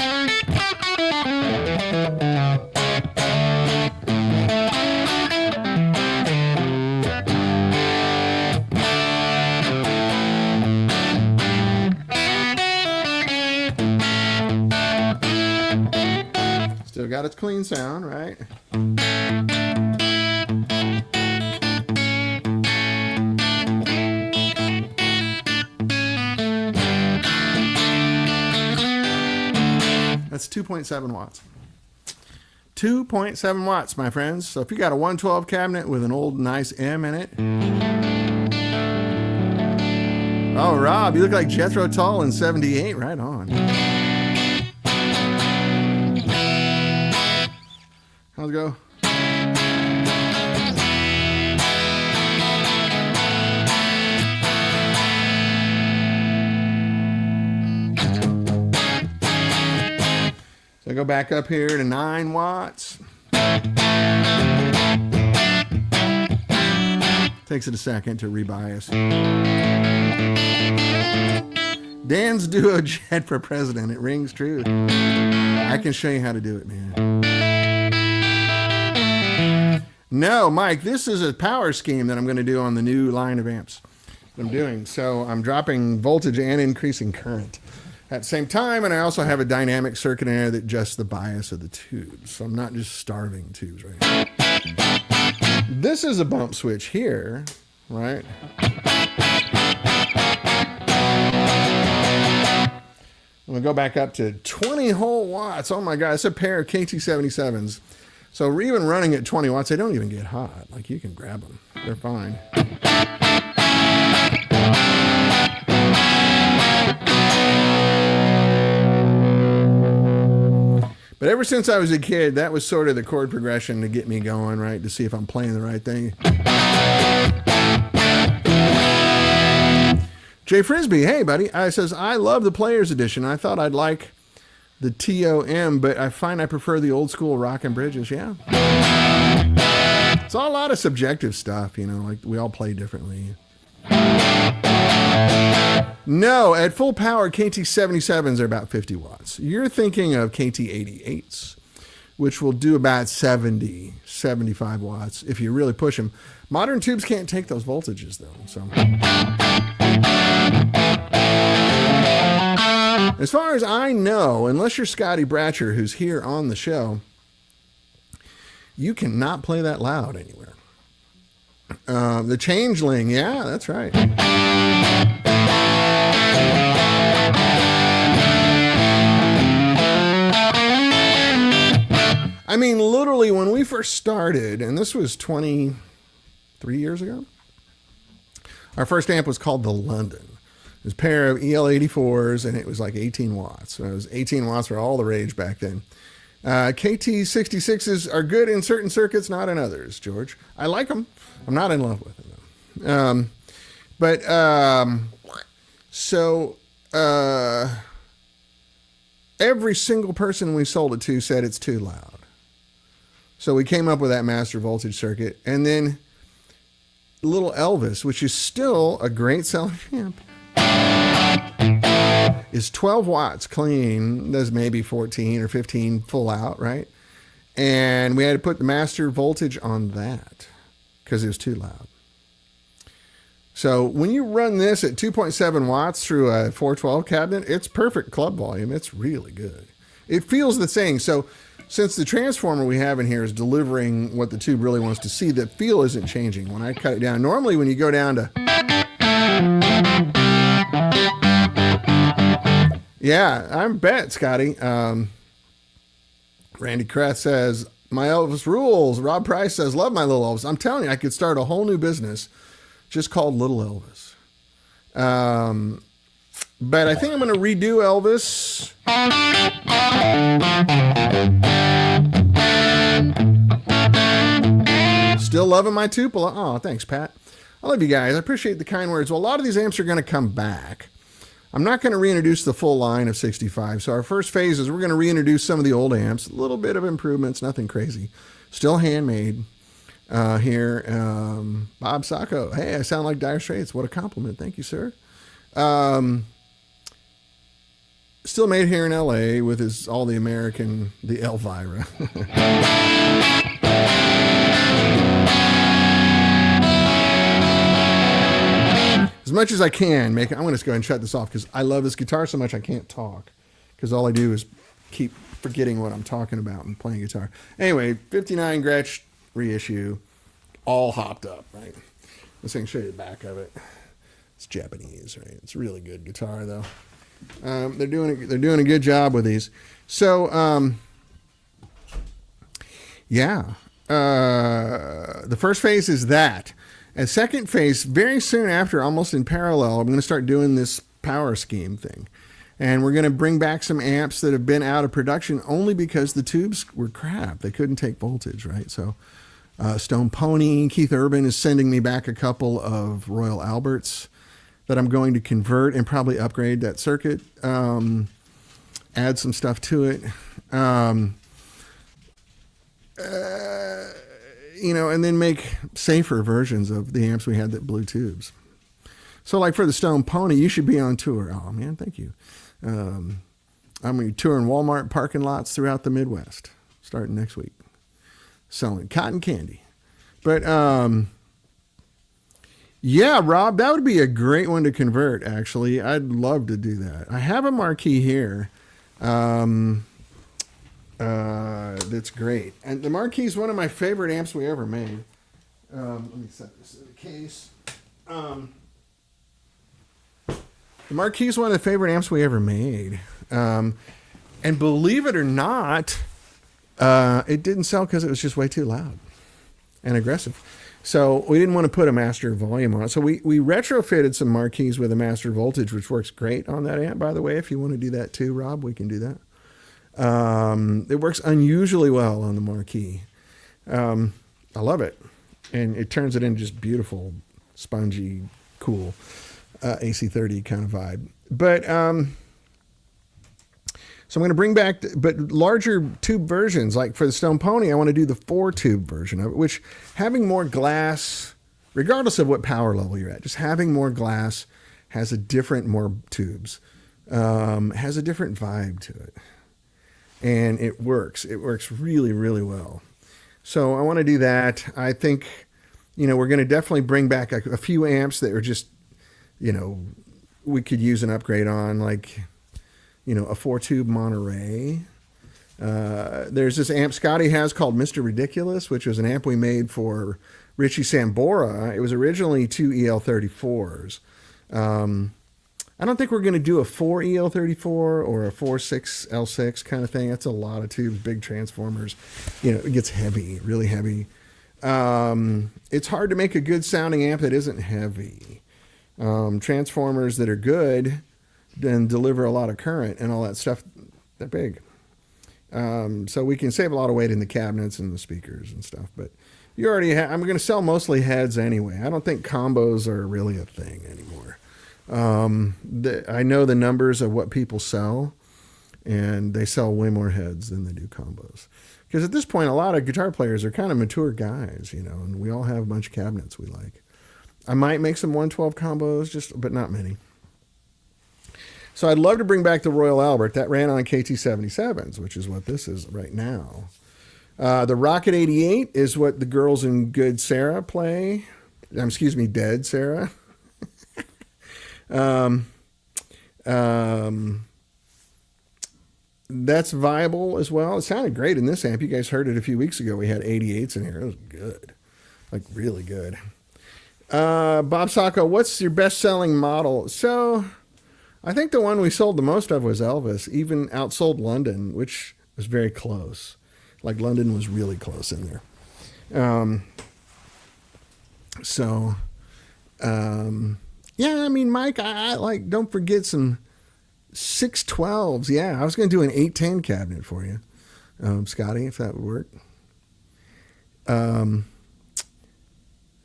Still got its clean sound, right? That's 2.7 watts. 2.7 watts, my friends. So if you got a 112 cabinet with an old nice M in it. Oh, Rob, you look like Jethro Tull in 78. Right on. How's it go? So I go back up here to 9 watts. Takes it a second to rebias. Dan's Duo Jet for president. It rings true. I can show you how to do it, man. No, Mike, this is a power scheme that I'm going to do on the new line of amps that I'm doing. So I'm dropping voltage and increasing current at the same time, and I also have a dynamic circuit in there that adjusts the bias of the tubes. So I'm not just starving tubes right now. This is a bump switch here, right? I'm going to go back up to 20 whole watts. Oh my God, it's a pair of KT77's. So we're even running at 20 watts. They don't even get hot. Like, you can grab them. They're fine. But ever since I was a kid, that was sort of the chord progression to get me going, right? To see if I'm playing the right thing. Jay Frisbee, hey buddy. I says, I love the Player's Edition. I thought I'd like the TOM, but I find I prefer the old school Rockin' Bridges, yeah. It's all a lot of subjective stuff, you know, like we all play differently. No, at full power, KT77's are about 50 watts. You're thinking of KT88's, which will do about 70, 75 watts if you really push them. Modern tubes can't take those voltages, though. So, as far as I know, unless you're Scotty Bratcher, who's here on the show, you cannot play that loud anywhere. The Changeling, yeah, that's right. I mean, literally, when we first started, and this was 23 years ago, our first amp was called the London. It was a pair of EL84s, and it was like 18 watts. So it was 18 watts for all the rage back then. KT76's are good in certain circuits, not in others, George. I like them. I'm not in love with them, though. Every single person we sold it to said it's too loud. So we came up with that master voltage circuit. And then Little Elvis, which is still a great selling amp, is 12 watts clean. Does maybe 14 or 15 full out, right? And we had to put the master voltage on that because it was too loud. So when you run this at 2.7 watts through a 412 cabinet, it's perfect club volume. It's really good. It feels the same. So since the transformer we have in here is delivering what the tube really wants to see, the feel isn't changing. When I cut it down, normally when you go down to... Yeah, I bet, Scotty. Randy Kreth says, my Elvis rules. Rob Price says, love my Little Elvis. I'm telling you, I could start a whole new business just called Little Elvis. But I think I'm going to redo Elvis. Still loving my Tupelo. Oh, thanks, Pat. I love you guys. I appreciate the kind words. Well, a lot of these amps are going to come back. I'm not going to reintroduce the full line of 65. So our first phase is we're going to reintroduce some of the old amps. A little bit of improvements, nothing crazy. Still handmade here. Bob Sacco. Hey, I sound like Dire Straits. What a compliment. Thank you, sir. Still made here in LA with the Elvira. As much as I can make it, I'm going to just go ahead and shut this off because I love this guitar so much I can't talk because all I do is keep forgetting what I'm talking about and playing guitar. Anyway, 59 Gretsch reissue, all hopped up, right? Let's show you the back of it. It's Japanese, right? It's a really good guitar though. They're doing a good job with these. So, the first phase is that. A second phase, very soon after, almost in parallel, I'm going to start doing this power scheme thing. And we're going to bring back some amps that have been out of production only because the tubes were crap. They couldn't take voltage, right? So Stone Pony, Keith Urban is sending me back a couple of Royal Alberts that I'm going to convert and probably upgrade that circuit, add some stuff to it. And then make safer versions of the amps we had that blew tubes. So like for the Stone Pony, you should be on tour. Oh man, thank you. I'm going to be touring Walmart parking lots throughout the Midwest starting next week, selling cotton candy. But yeah, Rob, that would be a great one to convert, actually. I'd love to do that. I have a marquee here. That's great. And the Marquis is one of my favorite amps we ever made. Let me set this in the case. The Marquis is one of the favorite amps we ever made. And believe it or not, it didn't sell because it was just way too loud and aggressive. So we didn't want to put a master volume on it. So we retrofitted some Marquis with a master voltage, which works great on that amp, by the way. If you want to do that too, Rob, we can do that. It works unusually well on the Marquis. I love it. And it turns it into just beautiful, spongy, cool, AC30 kind of vibe. But, So I'm going to bring back, but larger tube versions. Like for the Stone Pony, I want to do the 4-tube version of it, which having more glass, regardless of what power level you're at, just having more glass has a different, more tubes, has a different vibe to it. And it works. It works really, really well. So I want to do that. I think, we're going to definitely bring back a few amps that are just, we could use an upgrade on, like, a 4-tube Monterey. There's this amp Scotty has called Mr. Ridiculous, which was an amp we made for Richie Sambora. It was originally 2 EL34s. I don't think we're going to do a 4 EL34 or a 4-6 L6 kind of thing. That's a lot of tubes, big transformers. It gets heavy, really heavy. It's hard to make a good sounding amp that isn't heavy. Transformers that are good then deliver a lot of current and all that stuff. They're big. So we can save a lot of weight in the cabinets and the speakers and stuff. But you already have, I'm going to sell mostly heads anyway. I don't think combos are really a thing anymore. I know the numbers of what people sell, and they sell way more heads than they do combos. Because at this point, a lot of guitar players are kind of mature guys, and we all have a bunch of cabinets we like. I might make some 112 combos, but not many. So I'd love to bring back the Royal Albert. That ran on KT77's, which is what this is right now. The Rocket 88 is what the girls in Good Sarah play. Dead Sarah. That's viable as well. It sounded great in this amp. You guys heard it a few weeks ago. We had 88s in here. It was good. Like really good. Bob Sacco, what's your best-selling model? So I think the one we sold the most of was Elvis, even outsold London, which was very close. Like London was really close in there. Yeah, Mike, I like, don't forget some 612s. Yeah, I was going to do an 810 cabinet for you, Scotty, if that would work.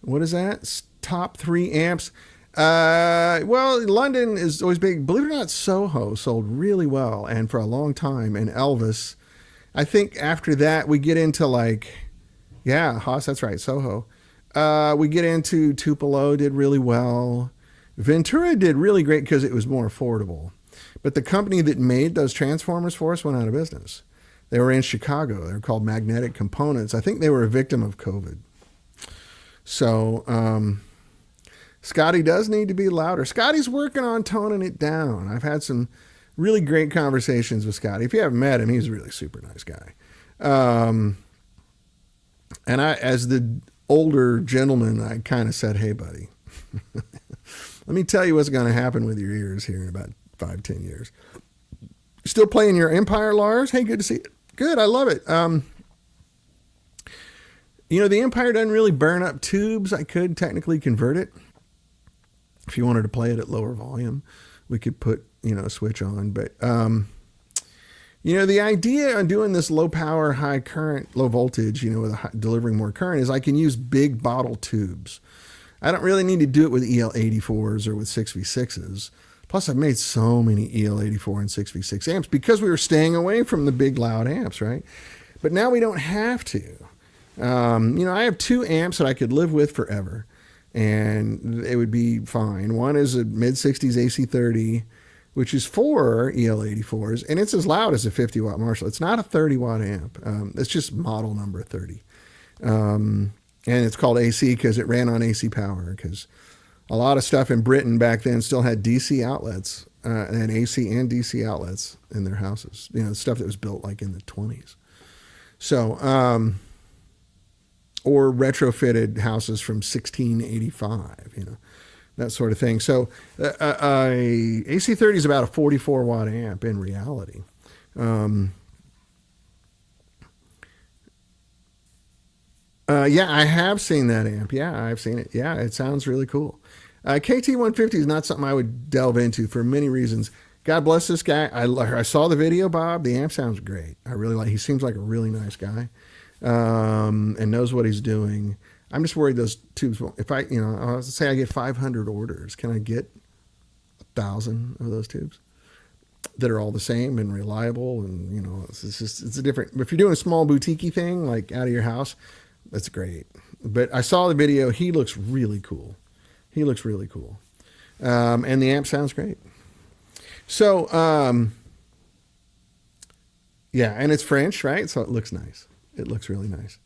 What is that? Top 3 amps. Well, London is always big. Believe it or not, Soho sold really well and for a long time. And Elvis, I think after that we get into Haas, that's right, Soho. We get into Tupelo, did really well. Ventura did really great because it was more affordable. But the company that made those transformers for us went out of business. They were in Chicago. They were called Magnetic Components. I think they were a victim of COVID. So Scotty does need to be louder. Scotty's working on toning it down. I've had some really great conversations with Scotty. If you haven't met him, he's a really super nice guy. And I, as the older gentleman, I kind of said, hey, buddy, let me tell you what's going to happen with your ears here in about 5-10 years. Still playing your Empire, Lars? Hey, good to see you. Good, I love it. The Empire doesn't really burn up tubes. I could technically convert it. If you wanted to play it at lower volume, we could put, a switch on. But, the idea of doing this low power, high current, low voltage, with delivering more current is I can use big bottle tubes. I don't really need to do it with EL84s or with 6V6s. Plus, I've made so many EL84 and 6V6 amps because we were staying away from the big loud amps, right? But now we don't have to. I have 2 amps that I could live with forever, and it would be fine. One is a mid-60s AC30, which is 4 EL84s, and it's as loud as a 50-watt Marshall. It's not a 30-watt amp. It's just model number 30. And it's called AC because it ran on AC power, because a lot of stuff in Britain back then still had DC outlets, and AC and DC outlets in their houses. Stuff that was built like in the 20s. So, or retrofitted houses from 1685, that sort of thing. So AC30 is about a 44-watt amp in reality. Yeah, I have seen that amp. Yeah, I've seen it. Yeah, it sounds really cool. KT150 is not something I would delve into for many reasons. God bless this guy. I saw the video, Bob. The amp sounds great. I really like. He seems like a really nice guy, and knows what he's doing. I'm just worried those tubes won't. If I'll say I get 500 orders, can I get 1,000 of those tubes? that are all the same and reliable. And, you know, it's a different, if you're doing a small boutique thing, like out of your house, that's great. But I saw the video. He looks really cool. He looks really cool. And the amp sounds great. So, yeah, and it's French, right? So it looks nice. It looks really nice.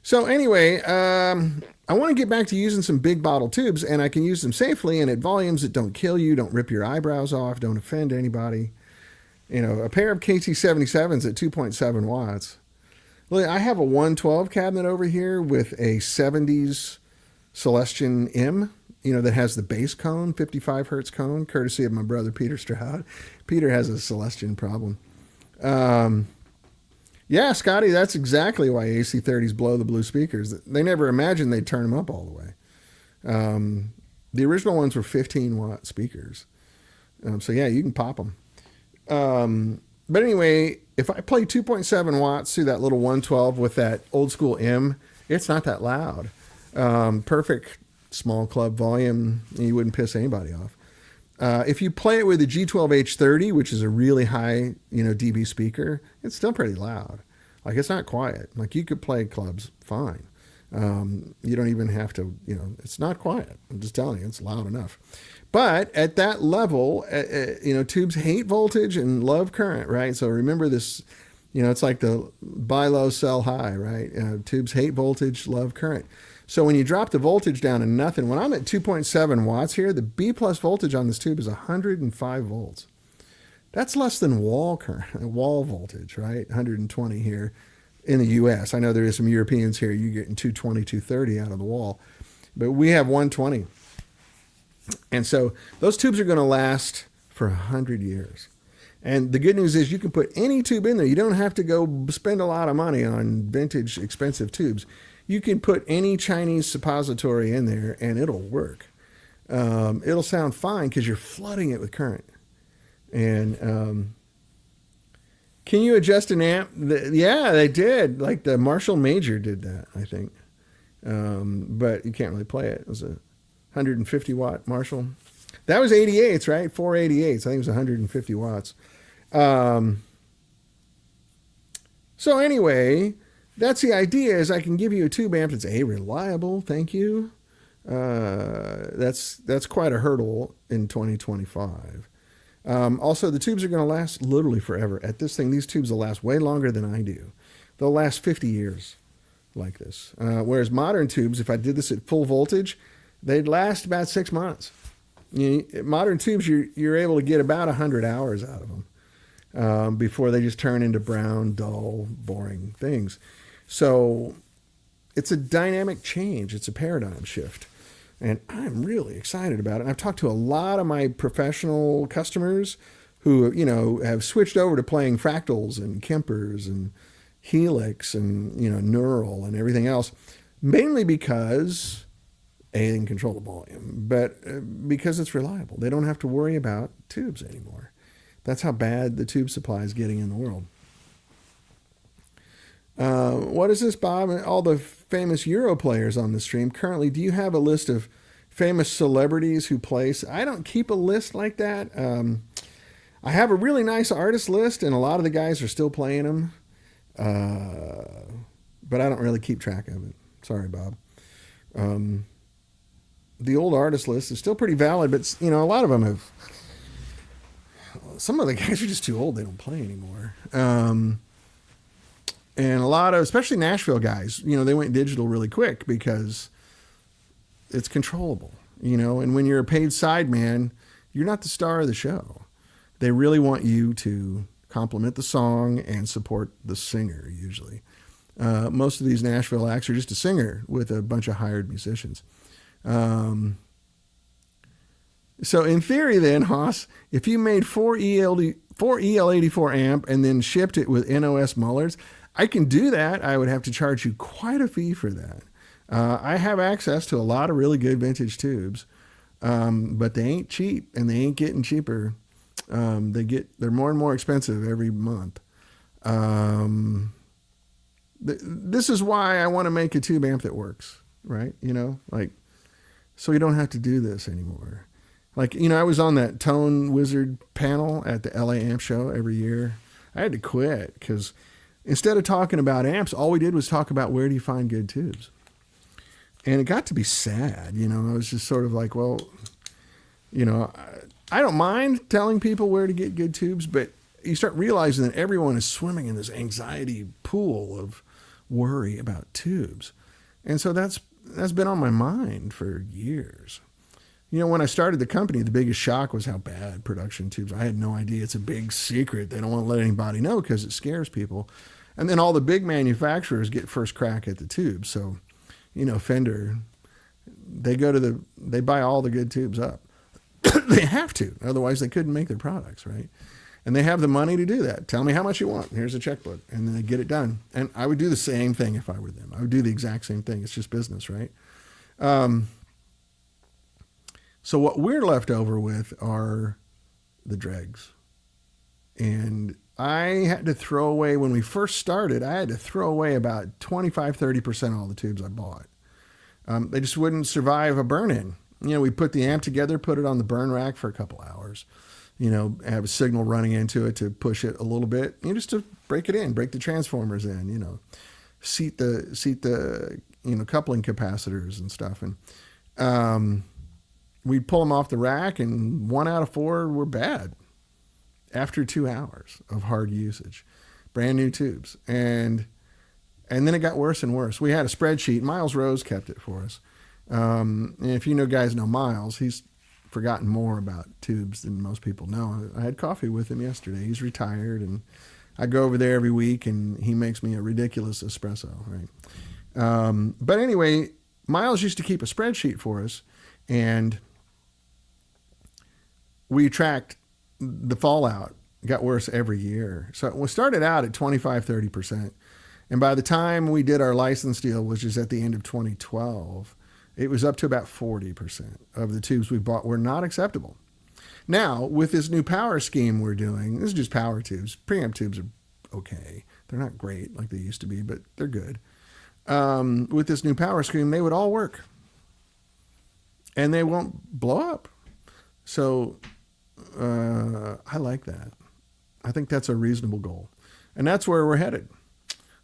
So anyway, I want to get back to using some big bottle tubes, and I can use them safely and at volumes that don't kill you, don't rip your eyebrows off, don't offend anybody. You know, a pair of KT77's at 2.7 watts. Look, I have a 112 cabinet over here with a 70s Celestion M, you know, that has the bass cone, 55 hertz cone, courtesy of my brother Peter Stroud. Peter has a Celestion problem. Yeah, Scotty, that's exactly why AC30s blow the blue speakers. They never imagined they'd turn them up all the way. The original ones were 15-watt speakers. So, yeah, you can pop them. But anyway, if I play 2.7 watts through that little 112 with that old school M, it's not that loud. Perfect small club volume. You wouldn't piss anybody off. If you play it with a G12H30, which is a really high, you know, dB speaker, it's still pretty loud. Like, it's not quiet. Like, you could play clubs fine. You don't even have to, you know, it's not quiet. I'm just telling you, it's loud enough. But at that level, you know, tubes hate voltage and love current, right? So remember this, you know, it's like the buy low, sell high, right? Tubes hate voltage, love current. So when you drop the voltage down to nothing, when I'm at 2.7 watts here, the B plus voltage on this tube is 105 volts. That's less than wall current, wall voltage, right? 120 here in the US. I know there is some Europeans here, you're getting 220, 230 out of the wall, but we have 120. And so those tubes are going to last for 100 years. And the good news is you can put any tube in there. You don't have to go spend a lot of money on vintage expensive tubes. You can put any Chinese suppository in there and it'll work. It'll sound fine because you're flooding it with current. And can you adjust an amp? Yeah, they did. Like the Marshall Major did that, I think. But you can't really play it. It was a 150 watt Marshall. That was 88s, right? 488s. I think it was 150 watts. So anyway, that's the idea, is I can give you a tube amp that's reliable. Thank you. That's quite a hurdle in 2025. Also, the tubes are going to last literally forever. At this thing, these tubes will last way longer than I do. They'll last 50 years like this. Whereas modern tubes, if I did this at full voltage, they'd last about 6 months. Modern tubes, you're able to get about 100 hours out of them before they just turn into brown, dull, boring things. So it's a dynamic change. It's a paradigm shift. And I'm really excited about it. And I've talked to a lot of my professional customers who, you know, have switched over to playing fractals and Kempers and Helix and, you know, Neural and everything else, mainly because they can control the volume, but because it's reliable. They don't have to worry about tubes anymore. That's how bad the tube supply is getting in the world. What is this, Bob? All the famous Euro players on the stream. Currently, do you have a list of famous celebrities who play? I don't keep a list like that. I have a really nice artist list, and a lot of the guys are still playing them. But I don't really keep track of it. Sorry, Bob. The old artist list is still pretty valid, but, you know, a lot of them have... Some of the guys are just too old. They don't play anymore. And a lot of, especially Nashville guys, you know, they went digital really quick because it's controllable, you know, and when you're a paid sideman, you're not the star of the show. They really want you to complement the song and support the singer, usually. Most of these Nashville acts are just a singer with a bunch of hired musicians. So in theory then, Haas, if you made four EL84 amp and then shipped it with NOS Mullers, I can do that. I would have to charge you quite a fee for that. I have access to a lot of really good vintage tubes, but they ain't cheap, and they ain't getting cheaper. They're more and more expensive every month. This is why I want to make a tube amp that works, right? You know, like, so you don't have to do this anymore. Like, I was on that Tone Wizard panel at the LA Amp Show every year. I had to quit because instead of talking about amps, all we did was talk about where do you find good tubes. And it got to be sad. I was just sort of like, well, I don't mind telling people where to get good tubes, but you start realizing that everyone is swimming in this anxiety pool of worry about tubes. And so that's been on my mind for years. When I started the company, the biggest shock was how bad production tubes. I had no idea. It's a big secret. They don't want to let anybody know because it scares people. And then all the big manufacturers get first crack at the tubes. So, Fender, they buy all the good tubes up. They have to. Otherwise, they couldn't make their products, right? And they have the money to do that. Tell me how much you want. Here's a checkbook. And then they get it done. And I would do the same thing if I were them. I would do the exact same thing. It's just business, right? So what we're left over with are the dregs. And I had to throw away, when we first started, I had to throw away about 25-30% of all the tubes I bought. They just wouldn't survive a burn-in. We put the amp together, put it on the burn rack for a couple hours, have a signal running into it to push it a little bit, just to break it in, break the transformers in, seat the coupling capacitors and stuff. And we'd pull them off the rack, and 1 out of 4 were bad after 2 hours of hard usage, brand new tubes. And then it got worse and worse. We had a spreadsheet. Miles Rose kept it for us. And if guys know Miles, he's forgotten more about tubes than most people know. I had coffee with him yesterday. He's retired, and I go over there every week, and he makes me a ridiculous espresso, right? But anyway, Miles used to keep a spreadsheet for us, and we tracked the fallout. It got worse every year. So we started out at 25-30%. And by the time we did our license deal, which is at the end of 2012, it was up to about 40% of the tubes we bought were not acceptable. Now, with this new power scheme we're doing, this is just power tubes. Preamp tubes are okay. They're not great like they used to be, but they're good. With this new power scheme, they would all work. And they won't blow up. So I like that. I think that's a reasonable goal. And that's where we're headed.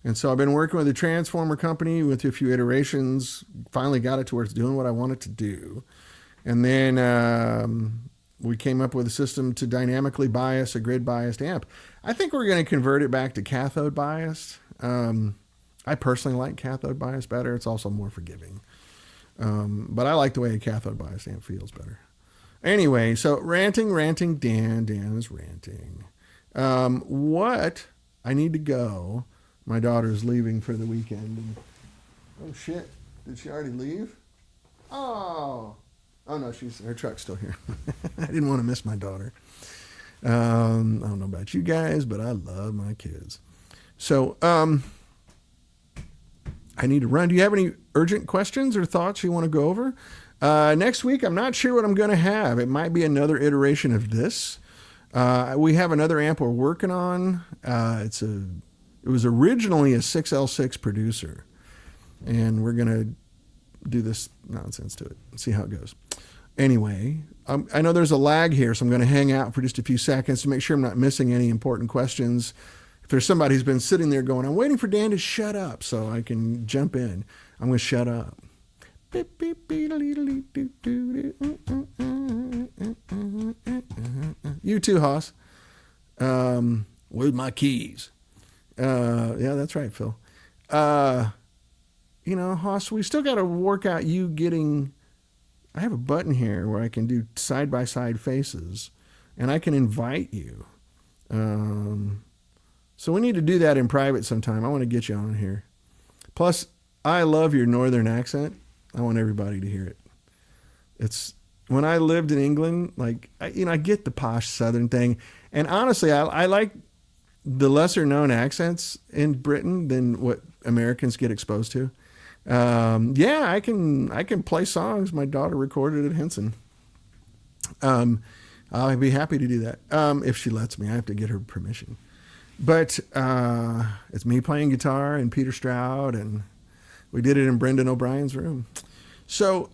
And so I've been working with a transformer company with a few iterations, finally got it to where it's doing what I want it to do. And then we came up with a system to dynamically bias a grid biased amp. I think we're going to convert it back to cathode biased. I personally like cathode biased better. It's also more forgiving. But I like the way a cathode biased amp feels better. Anyway, so ranting, Dan is ranting. What? I need to go. My daughter's leaving for the weekend. And, oh, shit. Did she already leave? Oh no, her truck's still here. I didn't want to miss my daughter. I don't know about you guys, but I love my kids. So, I need to run. Do you have any urgent questions or thoughts you want to go over? Next week, I'm not sure what I'm going to have. It might be another iteration of this. We have another amp we're working on. It was originally a 6L6 producer, and we're going to do this nonsense to it and see how it goes. Anyway, I know there's a lag here, so I'm going to hang out for just a few seconds to make sure I'm not missing any important questions. If there's somebody who's been sitting there going, I'm waiting for Dan to shut up so I can jump in, I'm going to shut up. You too, Hoss. Where's my keys? Yeah, that's right, Phil. Hoss, we still got to work out you getting... I have a button here where I can do side-by-side faces, and I can invite you. So we need to do that in private sometime. I want to get you on here. Plus, I love your northern accent. I want everybody to hear it. It's when I lived in England, I get the posh southern thing. And honestly, I like the lesser known accents in Britain than what Americans get exposed to. I can play songs my daughter recorded at Henson. I'll be happy to do that. If she lets me. I have to get her permission. But it's me playing guitar and Peter Stroud, and we did it in Brendan O'Brien's room. So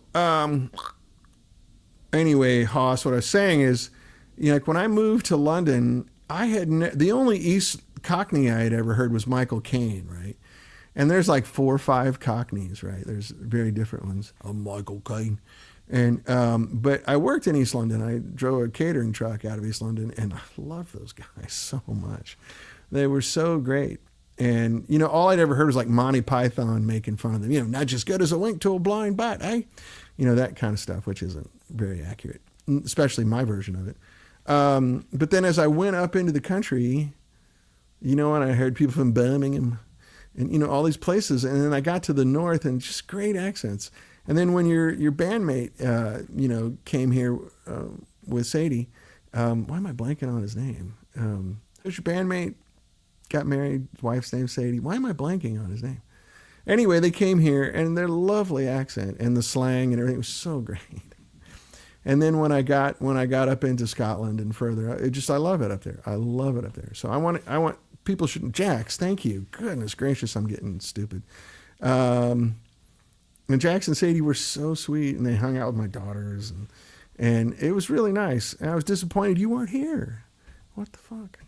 anyway, Haas, what I was saying is, like when I moved to London, I had the only East Cockney I had ever heard was Michael Caine, right? And there's like 4 or 5 Cockneys, right? There's very different ones. I'm Michael Caine. And but I worked in East London. I drove a catering truck out of East London, and I love those guys so much. They were so great. And, all I'd ever heard was like Monty Python making fun of them. Not just good as a wink to a blind bat, eh? That kind of stuff, which isn't very accurate, especially my version of it. But then as I went up into the country, and I heard people from Birmingham and, all these places. And then I got to the north and just great accents. And then when your bandmate, came here with Sadie, why am I blanking on his name? Who's your bandmate? Got married, wife's name's Sadie. Why am I blanking on his name? Anyway, they came here, and their lovely accent and the slang and everything was so great. And then when I got up into Scotland and further, I love it up there. I love it up there. So I want people should. Jax, thank you. Goodness gracious, I'm getting stupid. And Jax and Sadie were so sweet, and they hung out with my daughters, and it was really nice. And I was disappointed you weren't here. What the fuck?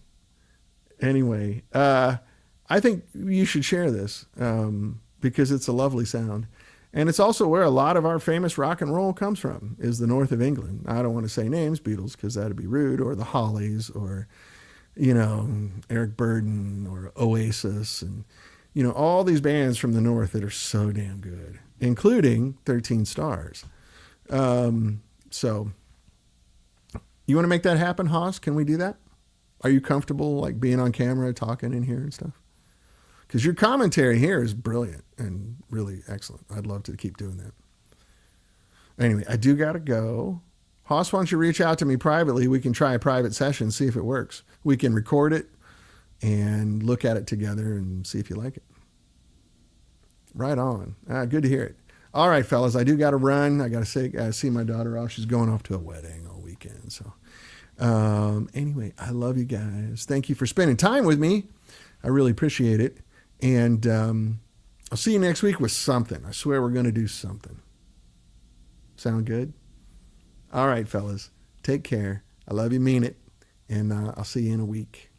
Anyway, I think you should share this because it's a lovely sound. And it's also where a lot of our famous rock and roll comes from, is the north of England. I don't want to say names, Beatles, because that'd be rude, or the Hollies, or, Eric Burden, or Oasis, and, all these bands from the north that are so damn good, including 13 Stars. So you want to make that happen, Haas? Can we do that? Are you comfortable like being on camera, talking in here and stuff? Because your commentary here is brilliant and really excellent. I'd love to keep doing that. Anyway, I do got to go. Haas, why don't you reach out to me privately? We can try a private session, see if it works. We can record it and look at it together and see if you like it. Right on. Good to hear it. All right, fellas, I do got to run. I got to see my daughter off. She's going off to a wedding all weekend. So anyway, I love you guys. Thank you for spending time with me. I really appreciate it. And I'll see you next week with something. I swear we're going to do something. Sound good? All right, fellas. Take care. I love you, mean it. And I'll see you in a week.